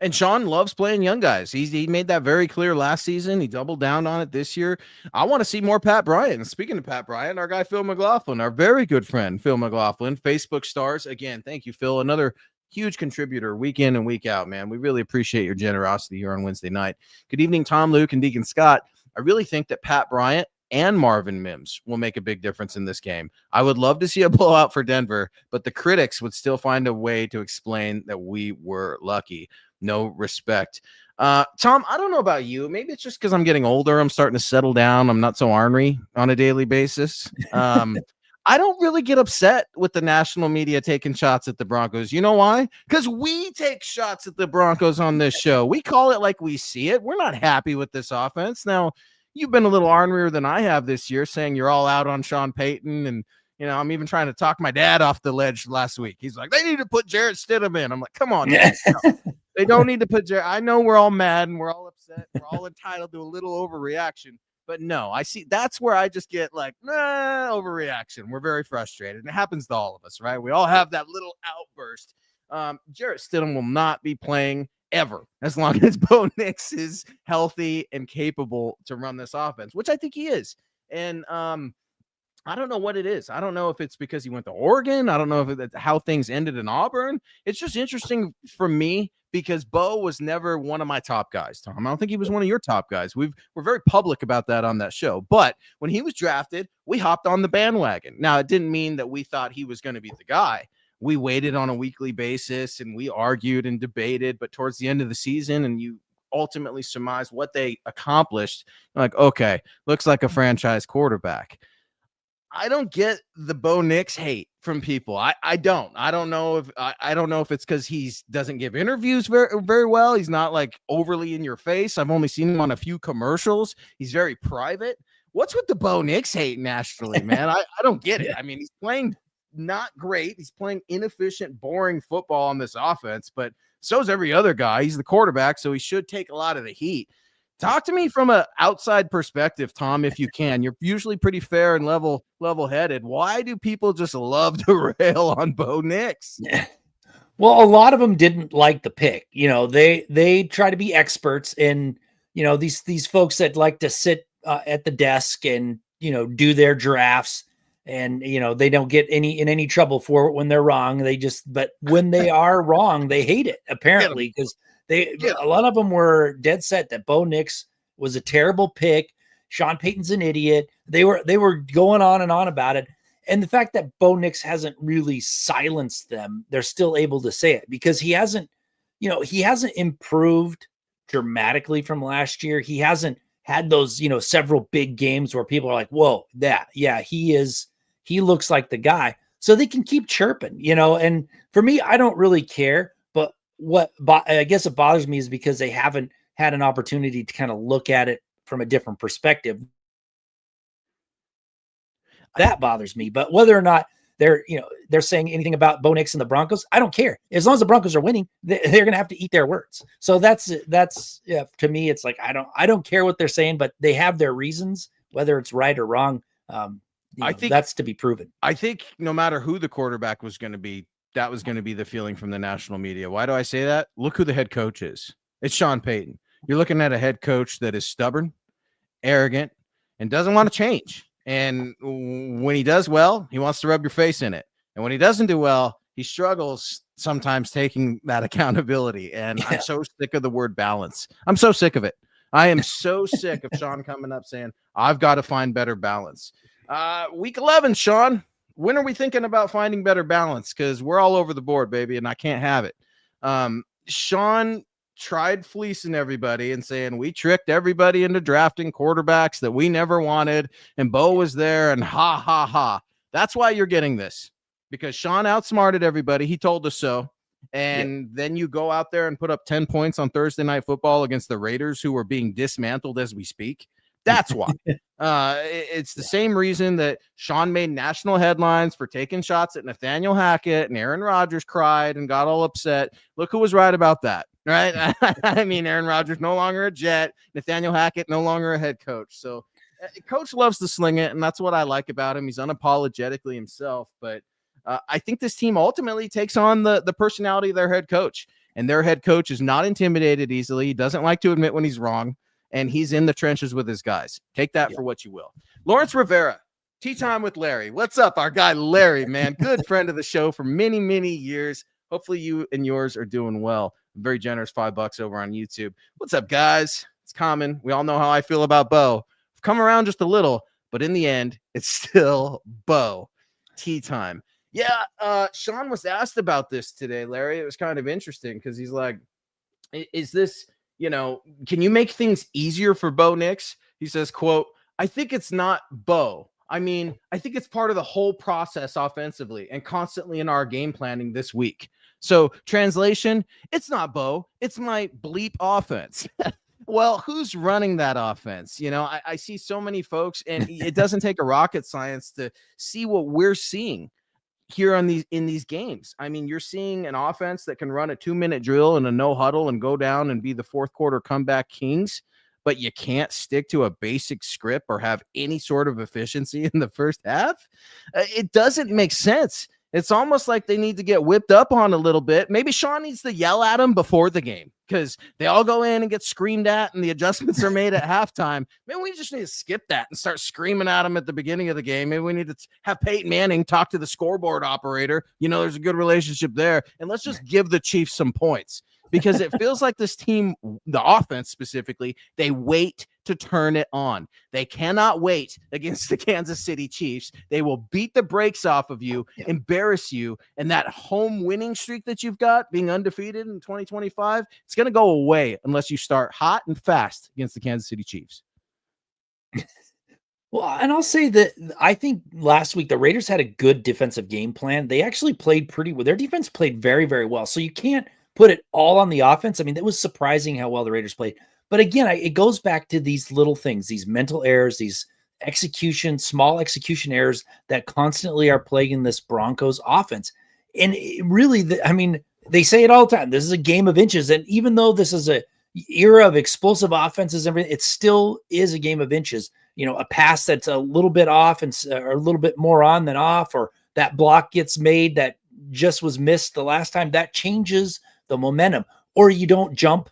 And Sean loves playing young guys. He made that very clear last season. He doubled down on it this year. I want to see more Pat Bryant. And speaking of Pat Bryant, our guy Phil McLaughlin, our very good friend Phil McLaughlin, Facebook stars. Again, thank you, Phil. Another huge contributor week in and week out, man. We really appreciate your generosity here on Wednesday night. Good evening, Tom, Luke, and Deacon Scott. I really think that Pat Bryant and Marvin Mims will make a big difference in this game. I would love to see a blowout for Denver, but the critics would still find a way to explain that we were lucky. No respect. Tom, I don't know about you. Maybe it's just because I'm getting older. I'm starting to settle down. I'm not so ornery on a daily basis. I don't really get upset with the national media taking shots at the Broncos. You know why? Because we take shots at the Broncos on this show. We call it like we see it. We're not happy with this offense. Now, you've been a little ornerier than I have this year, saying you're all out on Sean Payton. And, you know, I'm even trying to talk my dad off the ledge last week. He's like, they need to put Jarrett Stidham in. I'm like, come on. No. They don't need to put Jarrett. I know we're all mad and we're all upset. We're all entitled to a little overreaction. But no, I see that's where I just get like, overreaction. We're very frustrated. And it happens to all of us, right? We all have that little outburst. Jarrett Stidham will not be playing ever as long as Bo Nix is healthy and capable to run this offense, which I think he is. And I don't know what it is. I don't know if it's because he went to Oregon. I don't know if it's how things ended in Auburn. It's just interesting for me because Bo was never one of my top guys, Tom. I don't think he was one of your top guys. We're very public about that on that show. But when he was drafted, we hopped on the bandwagon. Now, it didn't mean that we thought he was going to be the guy. We waited on a weekly basis and we argued and debated. But towards the end of the season, and you ultimately surmise what they accomplished, like, okay, looks like a franchise quarterback. I don't get the Bo Nix hate from people. I don't know if it's because he doesn't give interviews very, very well. He's not like overly in your face. I've only seen him on a few commercials. He's very private. What's with the Bo Nix hate nationally, man? I don't get it. I mean, he's playing not great. He's playing inefficient, boring football on this offense, but so's every other guy. He's the quarterback, so he should take a lot of the heat. Talk to me from an outside perspective, Tom, if you can. You're usually pretty fair and level-headed. Why do people just love to rail on Bo Nix? Well, a lot of them didn't like the pick. You know, they try to be experts in, you know, these folks that like to sit at the desk and, you know, do their drafts, and, you know, they don't get in any trouble for it when they're wrong. But when they are wrong, they hate it, apparently, because a lot of them were dead set that Bo Nix was a terrible pick. Sean Payton's an idiot. They were going on and on about it. And the fact that Bo Nix hasn't really silenced them, they're still able to say it because he hasn't improved dramatically from last year. He hasn't had those, you know, several big games where people are like, whoa, he looks like the guy. So they can keep chirping, you know, and for me, I don't really care. But I guess it bothers me is because they haven't had an opportunity to kind of look at it from a different perspective. That bothers me. But whether or not they're saying anything about Bo Nix and the Broncos, I don't care. As long as the Broncos are winning, they're going to have to eat their words. So that's to me, it's like I don't care what they're saying, but they have their reasons, whether it's right or wrong. I think that's to be proven. I think no matter who the quarterback was going to be, that was going to be the feeling from the national media. Why do I say that? Look who the head coach is. It's Sean Payton. You're looking at a head coach that is stubborn, arrogant, and doesn't want to change. And when he does well, he wants to rub your face in it. And when he doesn't do well, he struggles sometimes taking that accountability. And I'm so sick of the word balance. I'm so sick of it. I am so sick of Sean coming up saying, I've got to find better balance. Week 11, Sean. When are we thinking about finding better balance? Because we're all over the board, baby, and I can't have it. Sean tried fleecing everybody and saying we tricked everybody into drafting quarterbacks that we never wanted, and Bo was there, and ha, ha, ha. That's why you're getting this, because Sean outsmarted everybody. He told us so. And then you go out there and put up 10 points on Thursday Night Football against the Raiders, who are being dismantled as we speak. That's why. It's the same reason that Sean made national headlines for taking shots at Nathaniel Hackett, and Aaron Rodgers cried and got all upset. Look who was right about that, right? I mean, Aaron Rodgers no longer a Jet, Nathaniel Hackett no longer a head coach. So coach loves to sling it, and that's what I like about him. He's unapologetically himself. But I think this team ultimately takes on the personality of their head coach, and their head coach is not intimidated easily. He doesn't like to admit when he's wrong, and he's in the trenches with his guys. Take that for what you will. Lawrence Rivera, Tea Time with Larry. What's up, our guy Larry, man? Good friend of the show for many, many years. Hopefully you and yours are doing well. Very generous $5 over on YouTube. What's up, guys? It's common. We all know how I feel about Bo. I've come around just a little, but in the end, it's still Bo. Tea time. Yeah, Sean was asked about this today, Larry. It was kind of interesting because he's like, is this, can you make things easier for Bo Nix? He says, quote, I think it's not Bo. I mean, I think it's part of the whole process offensively and constantly in our game planning this week. So translation, it's not Bo. It's my bleep offense. Well, who's running that offense? I see so many folks, and it doesn't take a rocket science to see what we're seeing here in these games. I mean, you're seeing an offense that can run a 2-minute drill and a no huddle and go down and be the fourth quarter comeback kings, but you can't stick to a basic script or have any sort of efficiency in the first half. It doesn't make sense. It's almost like they need to get whipped up on a little bit. Maybe Sean needs to yell at them before the game because they all go in and get screamed at and the adjustments are made at halftime. Maybe we just need to skip that and start screaming at them at the beginning of the game. Maybe we need to have Peyton Manning talk to the scoreboard operator. There's a good relationship there. And let's just give the Chiefs some points because it feels like this team, the offense specifically, they wait to turn it on. They cannot wait against the Kansas City Chiefs. They will beat the brakes off of you, embarrass you, and that home winning streak that you've got, being undefeated in 2025, it's going to go away unless you start hot and fast against the Kansas City Chiefs. Well, and I'll say that I think last week the Raiders had a good defensive game plan. They actually played pretty well. Their defense played very, very well. So you can't put it all on the offense. I mean, it was surprising how well the Raiders played. But again, it goes back to these little things, these mental errors, these small execution errors that constantly are plaguing this Broncos offense. And really, they say it all the time. This is a game of inches. And even though this is a era of explosive offenses, everything, it still is a game of inches. A pass that's a little bit off or a little bit more on than off, or that block gets made that just was missed the last time, that changes the momentum. Or you don't jump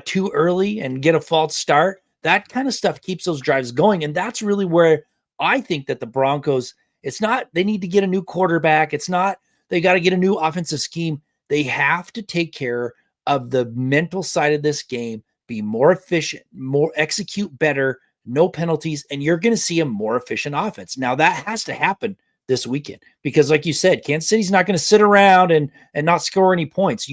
too early and get a false start. That kind of stuff keeps those drives going. And that's really where I think that the Broncos, it's not, they need to get a new quarterback. It's not, they got to get a new offensive scheme. They have to take care of the mental side of this game, be more efficient, execute better, no penalties, and you're going to see a more efficient offense. Now that has to happen this weekend because, like you said, Kansas City's not going to sit around and not score any points.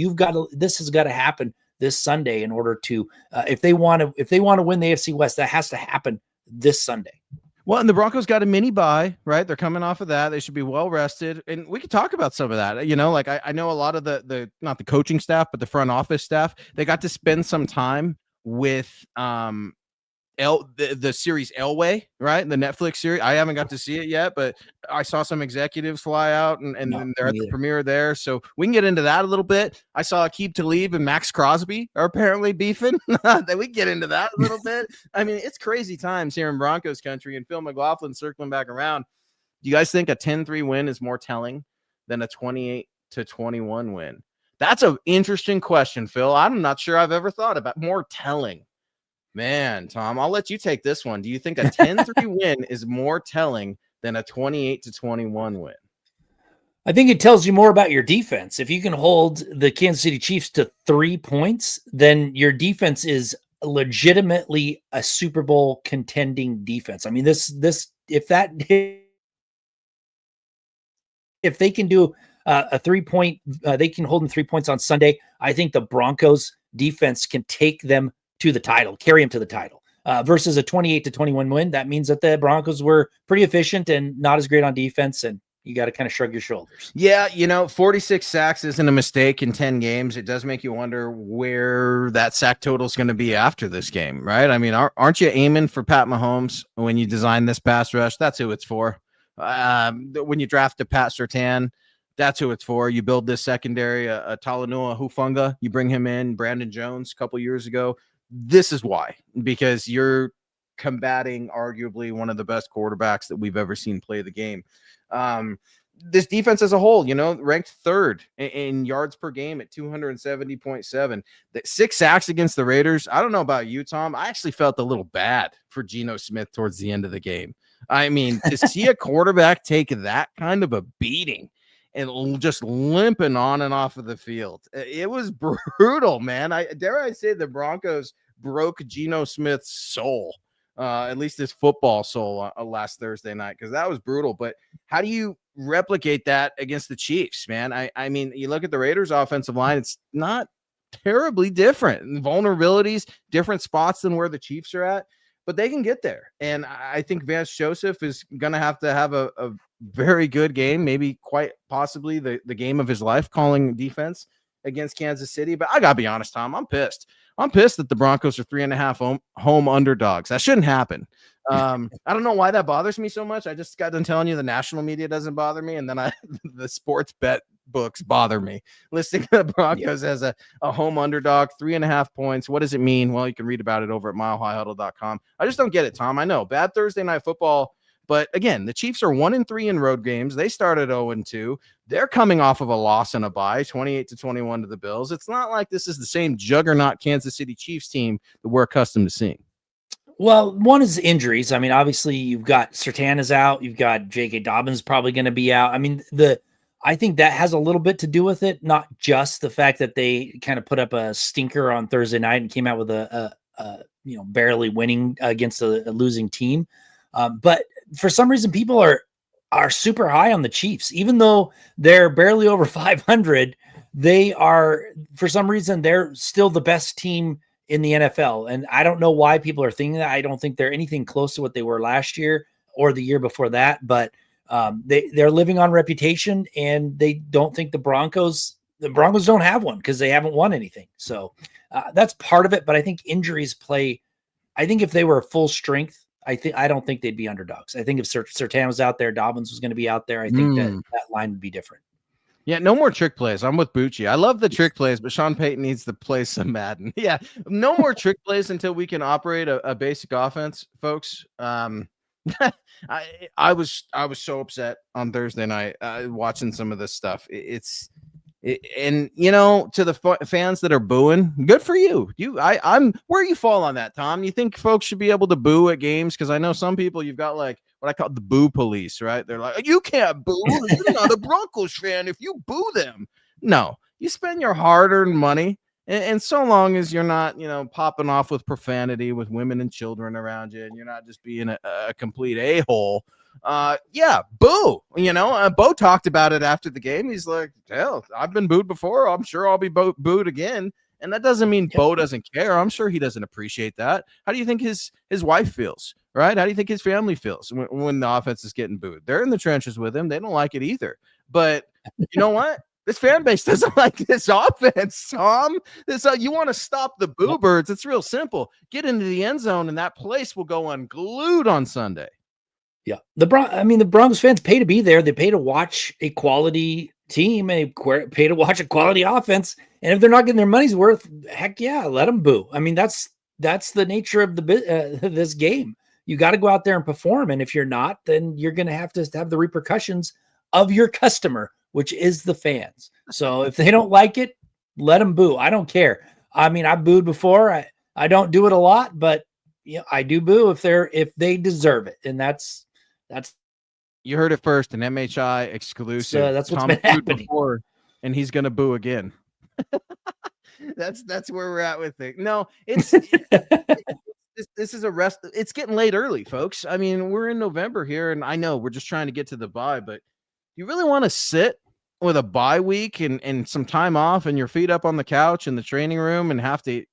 This has got to happen this Sunday in order to, if they want to win the AFC West, that has to happen this Sunday. Well, and the Broncos got a mini bye, right? They're coming off of that. They should be well rested. And we could talk about some of that. I know a lot of the not the coaching staff, but the front office staff, they got to spend some time with the series Elway, right? The Netflix series. I haven't got to see it yet, but I saw some executives fly out and they're at the premiere there. So we can get into that a little bit. I saw Aqib Talib and Max Crosby are apparently beefing. Then we get into that a little bit. I mean, it's crazy times here in Broncos country, and Phil McLaughlin circling back around. Do you guys think a 10-3 win is more telling than a 28-21 win? That's an interesting question, Phil. I'm not sure I've ever thought about more telling. Man, Tom, I'll let you take this one. Do you think a 10-3 win is more telling than a 28-21 win? I think it tells you more about your defense. If you can hold the Kansas City Chiefs to 3 points, then your defense is legitimately a Super Bowl contending defense. I mean, if they can do a 3-point, they can hold them 3 points on Sunday. I think the Broncos defense can take them to the title, carry them to the title, versus a 28-21 win. That means that the Broncos were pretty efficient and not as great on defense. And you got to kind of shrug your shoulders. Yeah. 46 sacks isn't a mistake in 10 games. It does make you wonder where that sack total is going to be after this game, right? I mean, aren't you aiming for Pat Mahomes when you design this pass rush? That's who it's for. When you draft a Pat Surtain, that's who it's for. You build this secondary, a Talanoa Hufanga, you bring him in, Brandon Jones a couple years ago. This is why, because you're combating arguably one of the best quarterbacks that we've ever seen play the game. this defense as a whole, ranked third in yards per game at 270.7. 6 sacks against the Raiders. I don't know about you, Tom. I actually felt a little bad for Geno Smith towards the end of the game. I mean, to see a quarterback take that kind of a beating and just limping on and off of the field, it was brutal, man. Dare I say the Broncos broke Geno Smith's soul, at least his football soul last Thursday night, because that was brutal. But how do you replicate that against the Chiefs, man? I mean, you look at the Raiders' offensive line, it's not terribly different. Vulnerabilities, different spots than where the Chiefs are at, but they can get there. And I think Vance Joseph is going to have a very good game, maybe quite possibly the game of his life, calling defense against Kansas City. But I got to be honest, Tom, I'm pissed. I'm pissed that the Broncos are 3.5 home underdogs. That shouldn't happen. I don't know why that bothers me so much. I just got done telling you the national media doesn't bother me, and then the sports bet books bother me. Listing the Broncos as a home underdog, 3.5 points. What does it mean? Well, you can read about it over at milehighhuddle.com. I just don't get it, Tom. I know, bad Thursday night football. But again, the Chiefs are 1-3 in road games. They started 0-2. They're coming off of a loss and a bye, 28-21 to the Bills. It's not like this is the same juggernaut Kansas City Chiefs team that we're accustomed to seeing. Well, one is injuries. I mean, obviously you've got Surtain out. You've got J.K. Dobbins probably going to be out. I mean, I think that has a little bit to do with it, not just the fact that they kind of put up a stinker on Thursday night and came out with a barely winning against a losing team. But for some reason, people are super high on the Chiefs, even though they're barely over 500. They are, for some reason, they're still the best team in the NFL. And I don't know why people are thinking that. I don't think they're anything close to what they were last year or the year before that, but they're living on reputation, and they don't think the Broncos don't have one because they haven't won anything. So that's part of it. But I think injuries play. I think if they were full strength, I don't think they'd be underdogs. I think if Surtain was out there, Dobbins was going to be out there, I think that line would be different. Yeah, no more trick plays. I'm with Bucci. I love the trick plays, but Sean Payton needs to play some Madden. Yeah, no more trick plays until we can operate a basic offense, folks. I was so upset on Thursday night watching some of this stuff. And to the fans that are booing, good for you. I'm where you fall on that, Tom. You think folks should be able to boo at games? Because I know some people, you've got like what I call the boo police, right? They're like, you can't boo. You're not a Broncos fan if you boo them. No, you spend your hard-earned money, and so long as you're not, popping off with profanity with women and children around you, and you're not just being a complete a-hole. Yeah, boo. Bo talked about it after the game. He's like, hell, I've been booed before. I'm sure I'll be booed again. And that doesn't mean Bo doesn't care. I'm sure he doesn't appreciate that. How do you think his wife feels, right? How do you think his family feels when the offense is getting booed? They're in the trenches with him. They don't like it either. But you know what? This fan base doesn't like this offense, Tom. You want to stop the boo birds. It's real simple. Get into the end zone, and that place will go unglued on Sunday. Yeah. The Broncos fans pay to be there. They pay to watch a quality team, and pay to watch a quality offense. And if they're not getting their money's worth, heck yeah, let them boo. I mean, that's the nature of this game. You got to go out there and perform. And if you're not, then you're going to have the repercussions of your customer, which is the fans. So if they don't like it, let them boo. I don't care. I mean, I booed before. I don't do it a lot, but I do boo if they deserve it. And that's you heard it first, an MHI exclusive. So that's what's been happening before, and he's gonna boo again. That's where we're at with it. No, this is a rest. It's getting late early, folks. I mean, we're in November here, and I know we're just trying to get to the bye, but you really want to sit with a bye week and some time off and your feet up on the couch in the training room and have to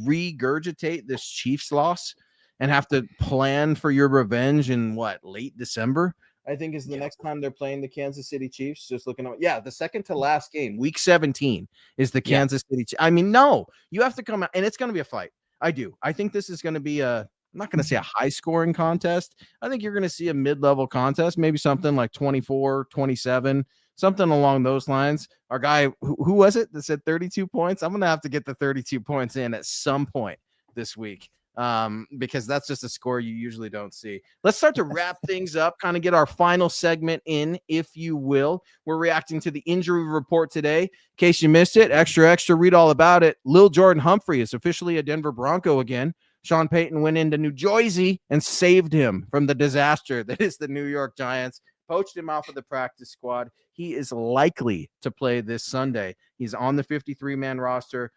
regurgitate this Chiefs loss and have to plan for your revenge in late December, I think is the next time they're playing the Kansas City Chiefs. Just looking at, the second to last game, week 17 is the Kansas City. I mean, no, you have to come out, and it's going to be a fight. I do. I think this is going to be I'm not going to say a high scoring contest. I think you're going to see a mid-level contest, maybe something like 24, 27, something along those lines. Our guy, who was it that said 32 points? I'm going to have to get the 32 points in at some point this week. because that's just a score you usually don't see. Let's start to wrap things up, kind of get our final segment in, if you will. We're reacting to the injury report today. In case you missed it, extra, read all about it. Lil Jordan Humphrey is officially a Denver Bronco again. Sean Payton went into New Jersey and saved him from the disaster that is the New York Giants. Poached him off of the practice squad. He is likely to play this Sunday. He's on the 53-man roster.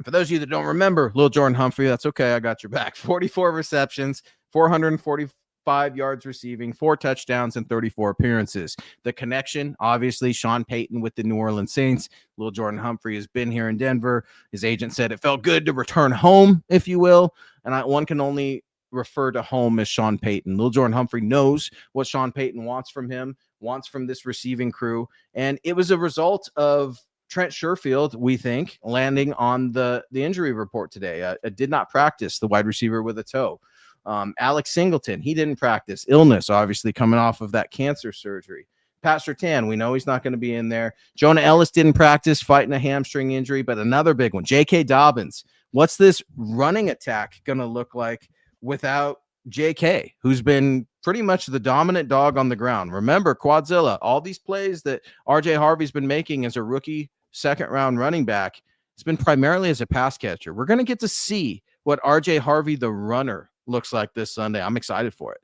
For those of you that don't remember, Lil Jordan Humphrey, that's okay. I got your back. 44 receptions, 445 yards receiving, 4 touchdowns, and 34 appearances. The connection, obviously, Sean Payton with the New Orleans Saints. Lil Jordan Humphrey has been here in Denver. His agent said it felt good to return home, if you will. And one can only refer to home as Sean Payton. Lil Jordan Humphrey knows what Sean Payton wants from him, wants from this receiving crew. And it was a result of Trent Sherfield, we think, landing on the injury report today. Did not practice, the wide receiver with a toe. Alex Singleton, he didn't practice. Illness, obviously, coming off of that cancer surgery. Pat Surtain, we know he's not going to be in there. Jonah Ellis didn't practice, fighting a hamstring injury, but another big one. J.K. Dobbins. What's this running attack going to look like without J.K., who's been pretty much the dominant dog on the ground? Remember, Quadzilla, all these plays that R.J. Harvey's been making as a rookie second-round running back, it's been primarily as a pass catcher. We're going to get to see what R.J. Harvey, the runner, looks like this Sunday. I'm excited for it.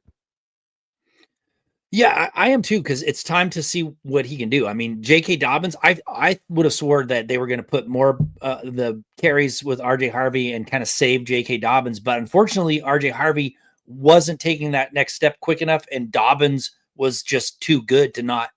Yeah, I am too, because it's time to see what he can do. I mean, J.K. Dobbins, I would have swore that they were going to put more the carries with R.J. Harvey and kind of save J.K. Dobbins. But unfortunately, R.J. Harvey wasn't taking that next step quick enough, and Dobbins was just too good to not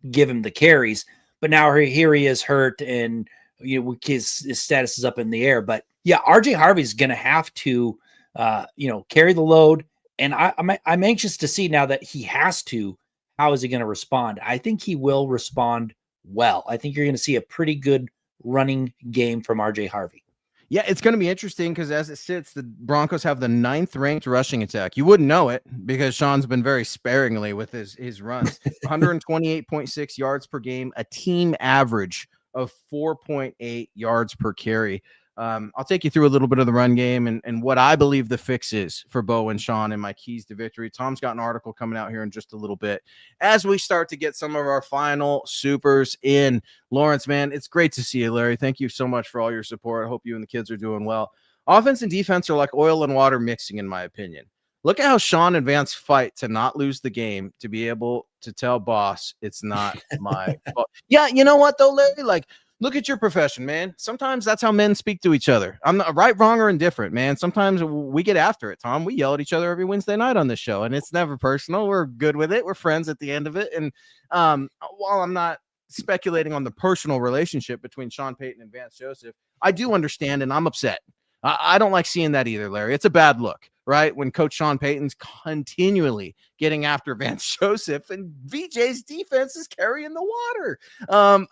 give him the carries. But now here he is hurt, and his status is up in the air. But yeah, R.J. Harvey's going to have to carry the load. And I'm anxious to see now that he has to, how is he going to respond? I think he will respond well. I think you're going to see a pretty good running game from R.J. Harvey. Yeah, it's going to be interesting because as it sits, the Broncos have the 9th ranked rushing attack. You wouldn't know it because Sean's been very sparingly with his runs. 128.6 yards per game, a team average of 4.8 yards per carry. I'll take you through a little bit of the run game and what I believe the fix is for Bo and Sean and my keys to victory. Tom's got an article coming out here in just a little bit as we start to get some of our final supers in. Lawrence, man, it's great to see you, Larry. Thank you so much for all your support. I hope you and the kids are doing well. Offense and defense are like oil and water mixing, in my opinion. Look at how Sean and Vance fight to not lose the game, to be able to tell boss it's not my fault. Yeah, you know what, though, Larry? Like, look at your profession, man. Sometimes that's how men speak to each other. I'm not right, wrong, or indifferent, man. Sometimes we get after it, Tom. We yell at each other every Wednesday night on this show, and it's never personal. We're good with it. We're friends at the end of it. And while I'm not speculating on the personal relationship between Sean Payton and Vance Joseph, I do understand, and I'm upset. I don't like seeing that either, Larry. It's a bad look, right? When Coach Sean Payton's continually getting after Vance Joseph and VJ's defense is carrying the water.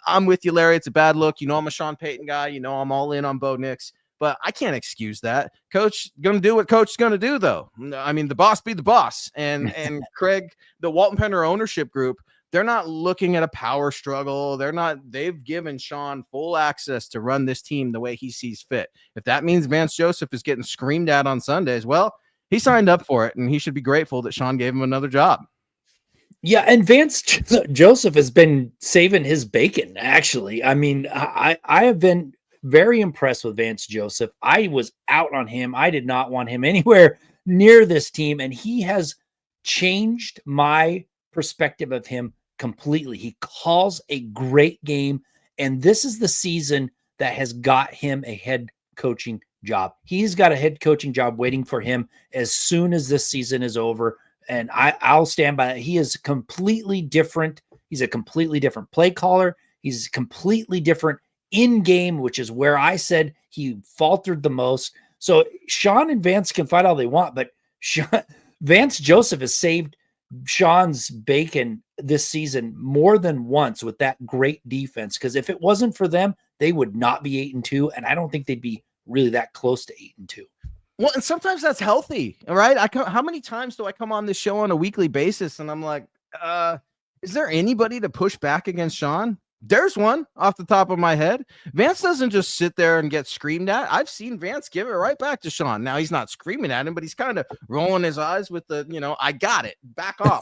I'm with you, Larry. It's a bad look. I'm a Sean Payton guy. I'm all in on Bo Nix, but I can't excuse that. Coach going to do what Coach is going to do, though. I mean, the boss be the boss. And Craig, the Walton Penner ownership group, they're not looking at a power struggle. They've given Sean full access to run this team the way he sees fit. If that means Vance Joseph is getting screamed at on Sundays, well, he signed up for it, and he should be grateful that Sean gave him another job. Yeah, and Vance Joseph has been saving his bacon, actually. I mean, I have been very impressed with Vance Joseph. I was out on him. I did not want him anywhere near this team, and he has changed my perspective of him completely. He calls a great game, and this is the season that has got him a head coaching job. He's got a head coaching job waiting for him as soon as this season is over, and I'll stand by that. He is completely different. He's a completely different play caller. He's completely different in game, which is where I said he faltered the most. So Sean and Vance can fight all they want, but Vance Joseph has saved Sean's bacon this season more than once with that great defense, because if it wasn't for them, they would not be 8-2, and I don't think they'd be really that close to 8-2. Well, and sometimes that's healthy, all right? How many times do I come on this show on a weekly basis and I'm like, is there anybody to push back against Sean? There's one off the top of my head. Vance doesn't just sit there and get screamed at. I've seen Vance give it right back to Sean. Now he's not screaming at him, but he's kind of rolling his eyes with the, I got it, back off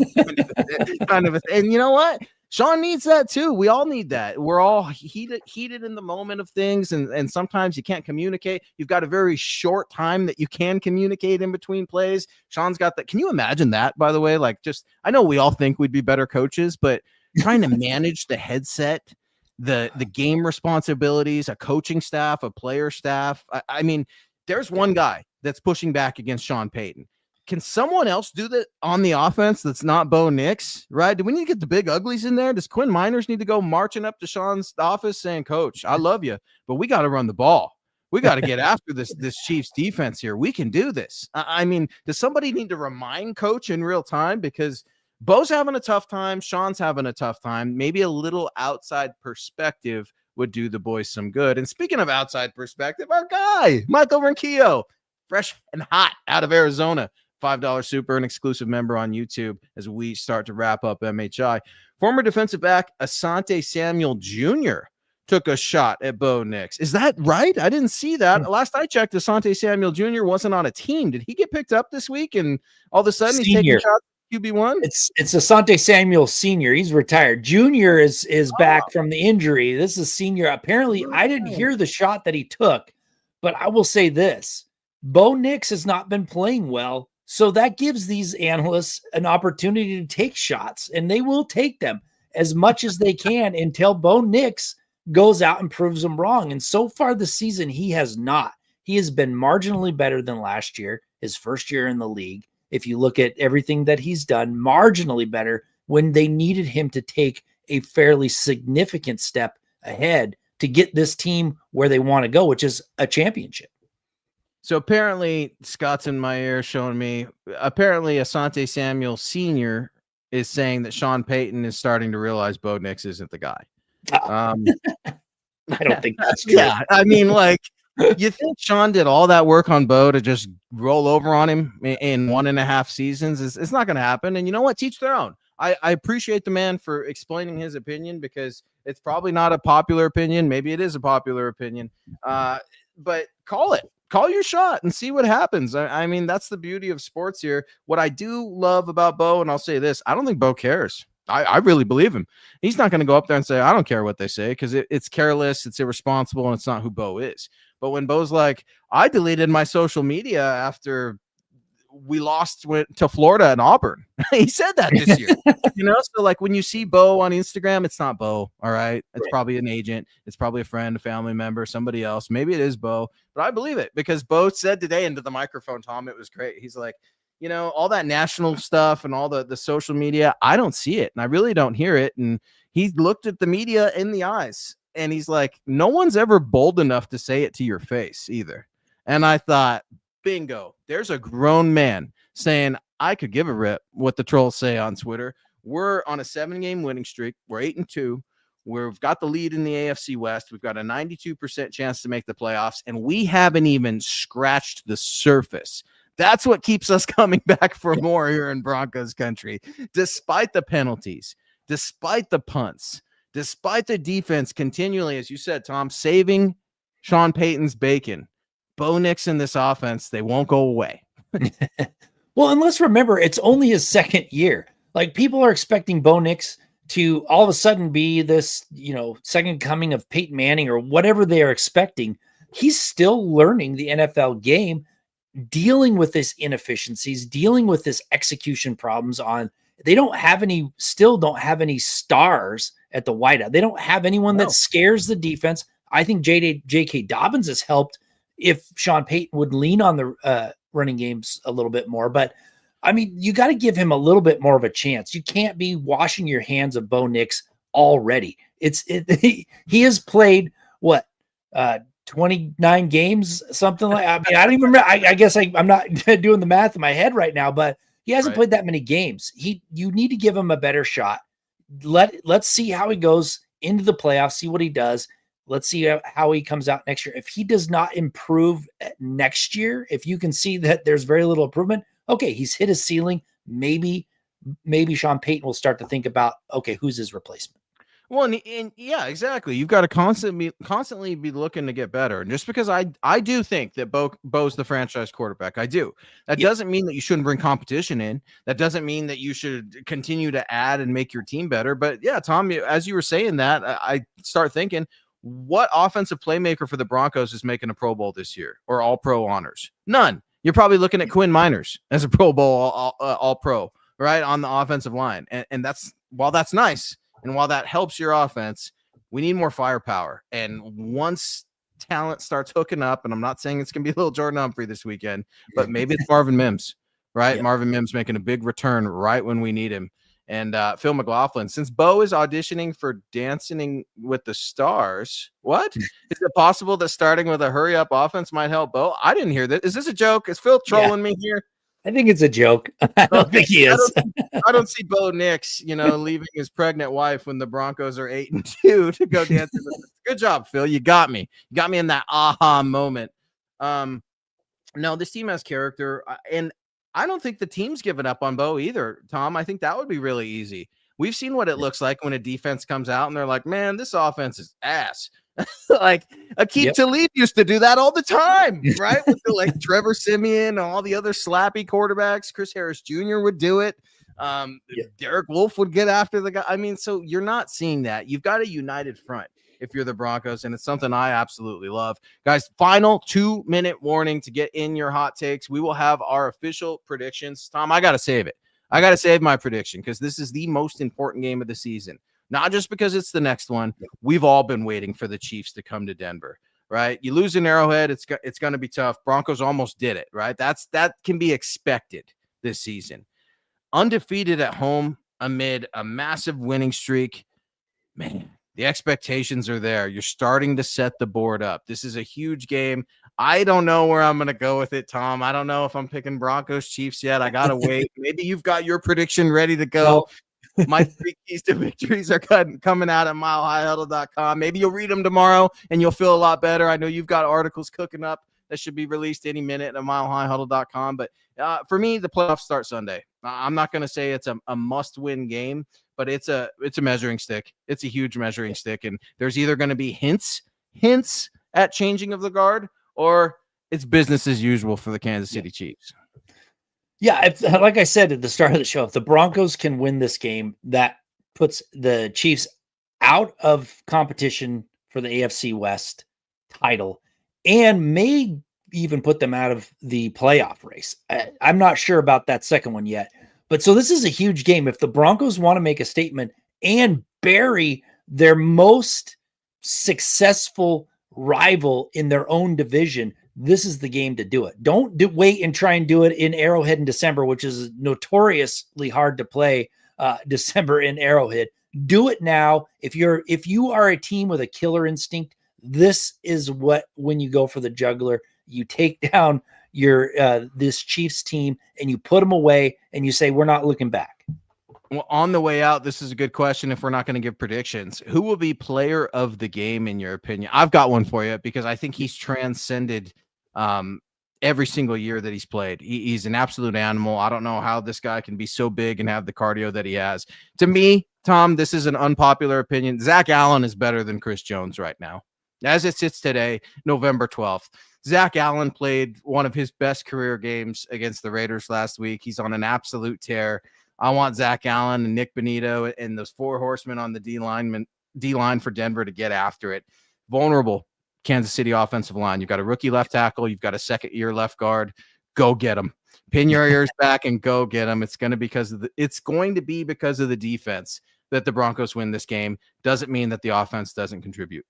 kind of a thing. And you know what? Sean needs that too. We all need that. We're all heated in the moment of things, and sometimes you can't communicate. You've got a very short time that you can communicate in between plays. Sean's got that. Can you imagine that, by the way? Like, I know we all think we'd be better coaches, but trying to manage the headset, the game responsibilities, a coaching staff, a player staff. I mean, there's one guy that's pushing back against Sean Payton. Can someone else do that on the offense that's not Bo Nix, right? Do we need to get the big uglies in there? Does Quinn Miners need to go marching up to Sean's office saying, Coach, I love you, but we got to run the ball. We got to get after this Chiefs defense here. We can do this. I mean, does somebody need to remind Coach in real time? Because Bo's having a tough time. Sean's having a tough time. Maybe a little outside perspective would do the boys some good. And speaking of outside perspective, our guy, Michael Ronquillo, fresh and hot out of Arizona, $5 super, an exclusive member on YouTube as we start to wrap up MHI. Former defensive back Asante Samuel Jr. took a shot at Bo Nix. Is that right? I didn't see that. Last I checked, Asante Samuel Jr. wasn't on a team. Did he get picked up this week and all of a sudden he's taking shots? QB1? It's Asante Samuel Sr. He's retired. Junior is back from the injury. This is senior. Apparently, I didn't hear the shot that he took, but I will say this. Bo Nix has not been playing well, so that gives these analysts an opportunity to take shots, and they will take them as much as they can until Bo Nix goes out and proves them wrong. And so far this season, he has not. He has been marginally better than last year, his first year in the league. If you look at everything that he's done, marginally better when they needed him to take a fairly significant step ahead to get this team where they want to go, which is a championship. So apparently, Scott's in my ear showing me, apparently Asante Samuel Sr. is saying that Sean Payton is starting to realize Bo Nix isn't the guy. I don't think that's true. Yeah, I mean, like, you think Sean did all that work on Bo to just roll over on him in 1.5 seasons? It's not going to happen. And you know what? Teach their own. I appreciate the man for explaining his opinion because it's probably not a popular opinion. Maybe it is a popular opinion. But call it. Call your shot and see what happens. I mean, that's the beauty of sports here. What I do love about Bo, and I'll say this, I don't think Bo cares. I really believe him. He's not going to go up there and say, I don't care what they say, because it's careless, it's irresponsible, and it's not who Bo is. But when Bo's like, I deleted my social media after we went to Florida and Auburn. He said that this year. So like when you see Bo on Instagram, it's not Bo, all right? It's probably an agent. It's probably a friend, a family member, somebody else. Maybe it is Bo, but I believe it because Bo said today into the microphone, Tom, it was great. He's like, all that national stuff and all the social media, I don't see it and I really don't hear it. And he looked at the media in the eyes and he's like, no one's ever bold enough to say it to your face either. And I thought, bingo, there's a grown man saying, I could give a rip what the trolls say on Twitter. We're on a 7-game winning streak. We're 8-2. We've got the lead in the AFC West. We've got a 92% chance to make the playoffs, and we haven't even scratched the surface. That's what keeps us coming back for more here in Broncos country. Despite the penalties, despite the punts, despite the defense continually, as you said, Tom, saving Sean Payton's bacon, Bo Nix in this offense, they won't go away. Well, and let's remember, it's only his second year. Like, people are expecting Bo Nix to all of a sudden be this, second coming of Peyton Manning or whatever they are expecting. He's still learning the NFL game, dealing with this inefficiencies, dealing with this execution problems they don't have any stars at the wideout. They don't have anyone that scares the defense. I think J.K. Dobbins has helped if Sean Payton would lean on the running games a little bit more. But I mean, you got to give him a little bit more of a chance. You can't be washing your hands of Bo Nix already. He has played 29 games, something like. I mean, I don't even remember. I guess I'm not doing the math in my head right now, but he hasn't played that many games. You need to give him a better shot. Let's see how he goes into the playoffs. See what he does. Let's see how he comes out next year. If he does not improve next year, if you can see that there's very little improvement, okay, he's hit his ceiling. Maybe Sean Payton will start to think about, okay, who's his replacement? Well, and yeah, exactly. You've got to constantly be looking to get better. And just because I do think that Bo's the franchise quarterback, I do. That Yep. doesn't mean that you shouldn't bring competition in. That doesn't mean that you should continue to add and make your team better. But yeah, Tom, as you were saying that, I start thinking, what offensive playmaker for the Broncos is making a Pro Bowl this year or All Pro honors? None. You're probably looking at Quinn Miners as a Pro Bowl All Pro, right, on the offensive line, and that's while that's nice. And while that helps your offense, we need more firepower. And once talent starts hooking up, and I'm not saying it's going to be a little Jordan Humphrey this weekend, but maybe it's Marvin Mims, right? Yep. Marvin Mims making a big return right when we need him. And Phil McLaughlin, since Bo is auditioning for Dancing with the Stars, what? Is it possible that starting with a hurry-up offense might help Bo? I didn't hear that. Is this a joke? Is Phil trolling me here? I think it's a joke. I don't think he is. I don't see Bo Nix, leaving his pregnant wife when the Broncos are 8-2 to go dancing. Good job, Phil. You got me. You got me in that aha moment. No, this team has character, and I don't think the team's given up on Bo either, Tom. I think that would be really easy. We've seen what it looks like when a defense comes out and they're like, man, this offense is ass. Like Akeem Talib used to do that all the time, right? With like Trevor Siemian and all the other slappy quarterbacks. Chris Harris Jr. would do it. Derek Wolfe would get after the guy. I mean, so you're not seeing that. You've got a united front if you're the Broncos, and it's something I absolutely love. Guys, final 2-minute warning to get in your hot takes. We will have our official predictions. Tom, I got to save it. I got to save my prediction because this is the most important game of the season. Not just because it's the next one. We've all been waiting for the Chiefs to come to Denver, right? You lose an Arrowhead, it's going to be tough. Broncos almost did it, right? That can be expected this season. Undefeated at home amid a massive winning streak. Man, the expectations are there. You're starting to set the board up. This is a huge game. I don't know where I'm going to go with it, Tom. I don't know if I'm picking Broncos Chiefs yet. I got to wait. Maybe you've got your prediction ready to go. No. My 3 keys to victories are coming out at milehighhuddle.com. Maybe you'll read them tomorrow and you'll feel a lot better. I know you've got articles cooking up that should be released any minute at milehighhuddle.com. But for me, the playoffs start Sunday. I'm not going to say it's a must-win game, but it's a measuring stick. It's a huge measuring stick. And there's either going to be hints at changing of the guard, or it's business as usual for the Kansas City Chiefs. Yeah, like I said at the start of the show, if the Broncos can win this game, that puts the Chiefs out of competition for the AFC West title and may even put them out of the playoff race. I'm not sure about that second one yet. But so this is a huge game. If the Broncos want to make a statement and bury their most successful rival in their own division, this is the game to do it. Don't wait and try and do it in Arrowhead in December, which is notoriously hard to play December in Arrowhead. Do it now. If you are a team with a killer instinct, this is when you go for the jugular, you take down your this Chiefs team and you put them away and you say, we're not looking back. Well, on the way out, this is a good question. If we're not going to give predictions, who will be player of the game in your opinion? I've got one for you because I think he's transcended every single year that he's played. He's an absolute animal. I don't know how this guy can be so big and have the cardio that he has. To me, Tom, this is an unpopular opinion. Zach Allen is better than Chris Jones right now. As it sits today, November 12th, Zach Allen played one of his best career games against the Raiders last week. He's on an absolute tear. I want Zach Allen and Nick Bonito and those 4 horsemen on the D-line for Denver to get after it. Vulnerable Kansas City offensive line. You've got a rookie left tackle. You've got a second-year left guard. Go get them. Pin your ears back and go get them. It's going to be because of the defense that the Broncos win this game. Doesn't mean that the offense doesn't contribute.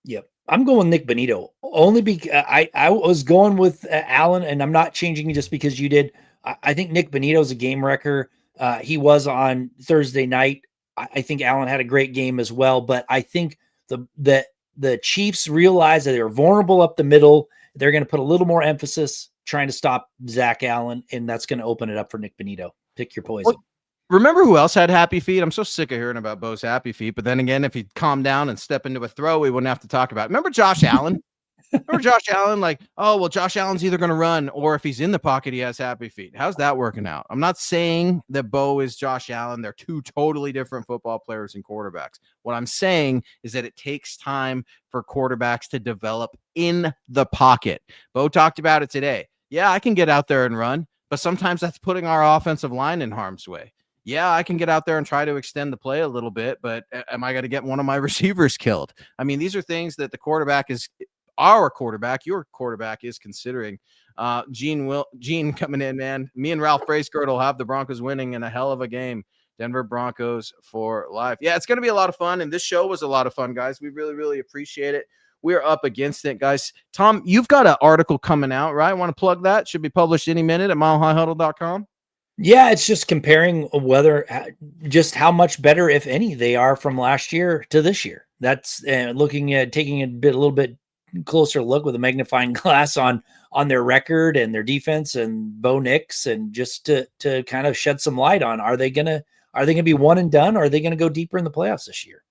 Yep. I'm going Nick Bonito only because I was going with Allen, and I'm not changing just because you did. I think Nick Bonito is a game wrecker. He was on Thursday night. I think Allen had a great game as well, but I think the Chiefs realize that they're vulnerable up the middle. They're going to put a little more emphasis trying to stop Zach Allen, and that's going to open it up for Nick Bonito. Pick your poison. Well, remember who else had happy feet? I'm so sick of hearing about Bo's happy feet, but then again, if he'd calm down and step into a throw, we wouldn't have to talk about it. Remember Josh Allen? Or Josh Allen, like, oh, well, Josh Allen's either going to run or if he's in the pocket, he has happy feet. How's that working out? I'm not saying that Bo is Josh Allen. They're two totally different football players and quarterbacks. What I'm saying is that it takes time for quarterbacks to develop in the pocket. Bo talked about it today. Yeah, I can get out there and run, but sometimes that's putting our offensive line in harm's way. Yeah, I can get out there and try to extend the play a little bit, but am I going to get one of my receivers killed? I mean, these are things that our quarterback, your quarterback is considering. Gene coming in, man. Me and Ralph Bracegirdle will have the Broncos winning in a hell of a game. Denver Broncos for life. Yeah, it's going to be a lot of fun, and this show was a lot of fun, guys. We really, really appreciate it. We're up against it, guys. Tom, you've got an article coming out, right? Want to plug that? Should be published any minute at milehighhuddle.com. Yeah, it's just comparing just how much better, if any, they are from last year to this year. That's looking at taking a little bit closer look with a magnifying glass on their record and their defense and Bo Nix, and just to kind of shed some light on, are they gonna be one and done, or are they gonna go deeper in the playoffs this year?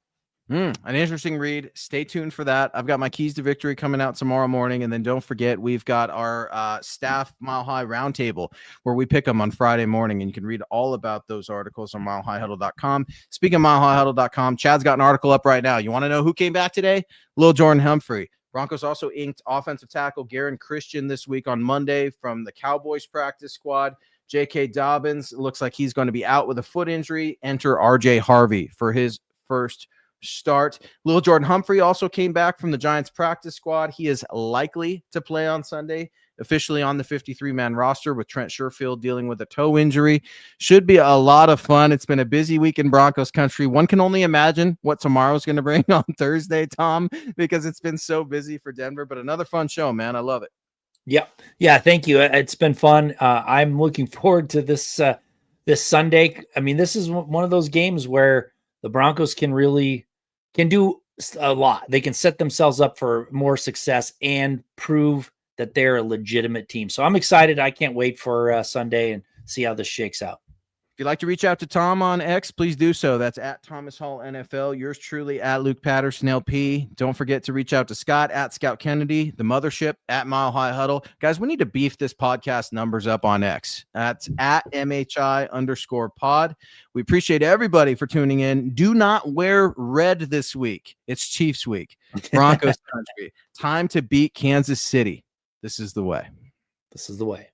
An interesting read. Stay tuned for that. I've got my keys to victory coming out tomorrow morning. And then don't forget, we've got our staff Mile High Roundtable where we pick them on Friday morning. And you can read all about those articles on milehighhuddle.com. Speaking of milehighhuddle.com, Chad's got an article up right now. You want to know who came back today? Lil Jordan Humphrey. Broncos also inked offensive tackle Garen Christian this week on Monday from the Cowboys practice squad. J.K. Dobbins looks like he's going to be out with a foot injury. Enter R.J. Harvey for his first start. Lil Jordan Humphrey also came back from the Giants practice squad. He is likely to play on Sunday, officially on the 53-man roster, with Trent Sherfield dealing with a toe injury. Should be a lot of fun. It's been a busy week in Broncos country. One can only imagine what tomorrow's going to bring on Thursday, Tom, because it's been so busy for Denver, but another fun show, man. I love it. Yeah. Thank you. It's been fun. I'm looking forward to this Sunday. I mean, this is one of those games where the Broncos can do a lot. They can set themselves up for more success and prove that they're a legitimate team. So I'm excited. I can't wait for Sunday and see how this shakes out. If you'd like to reach out to Tom on X, please do so. That's at Thomas Hall NFL. Yours truly at Luke Patterson LP. Don't forget to reach out to Scott at Scout Kennedy, the mothership at Mile High Huddle. Guys, we need to beef this podcast numbers up on X. That's at MHI_pod. We appreciate everybody for tuning in. Do not wear red this week. It's Chiefs week. Broncos country. Time to beat Kansas City. This is the way. This is the way.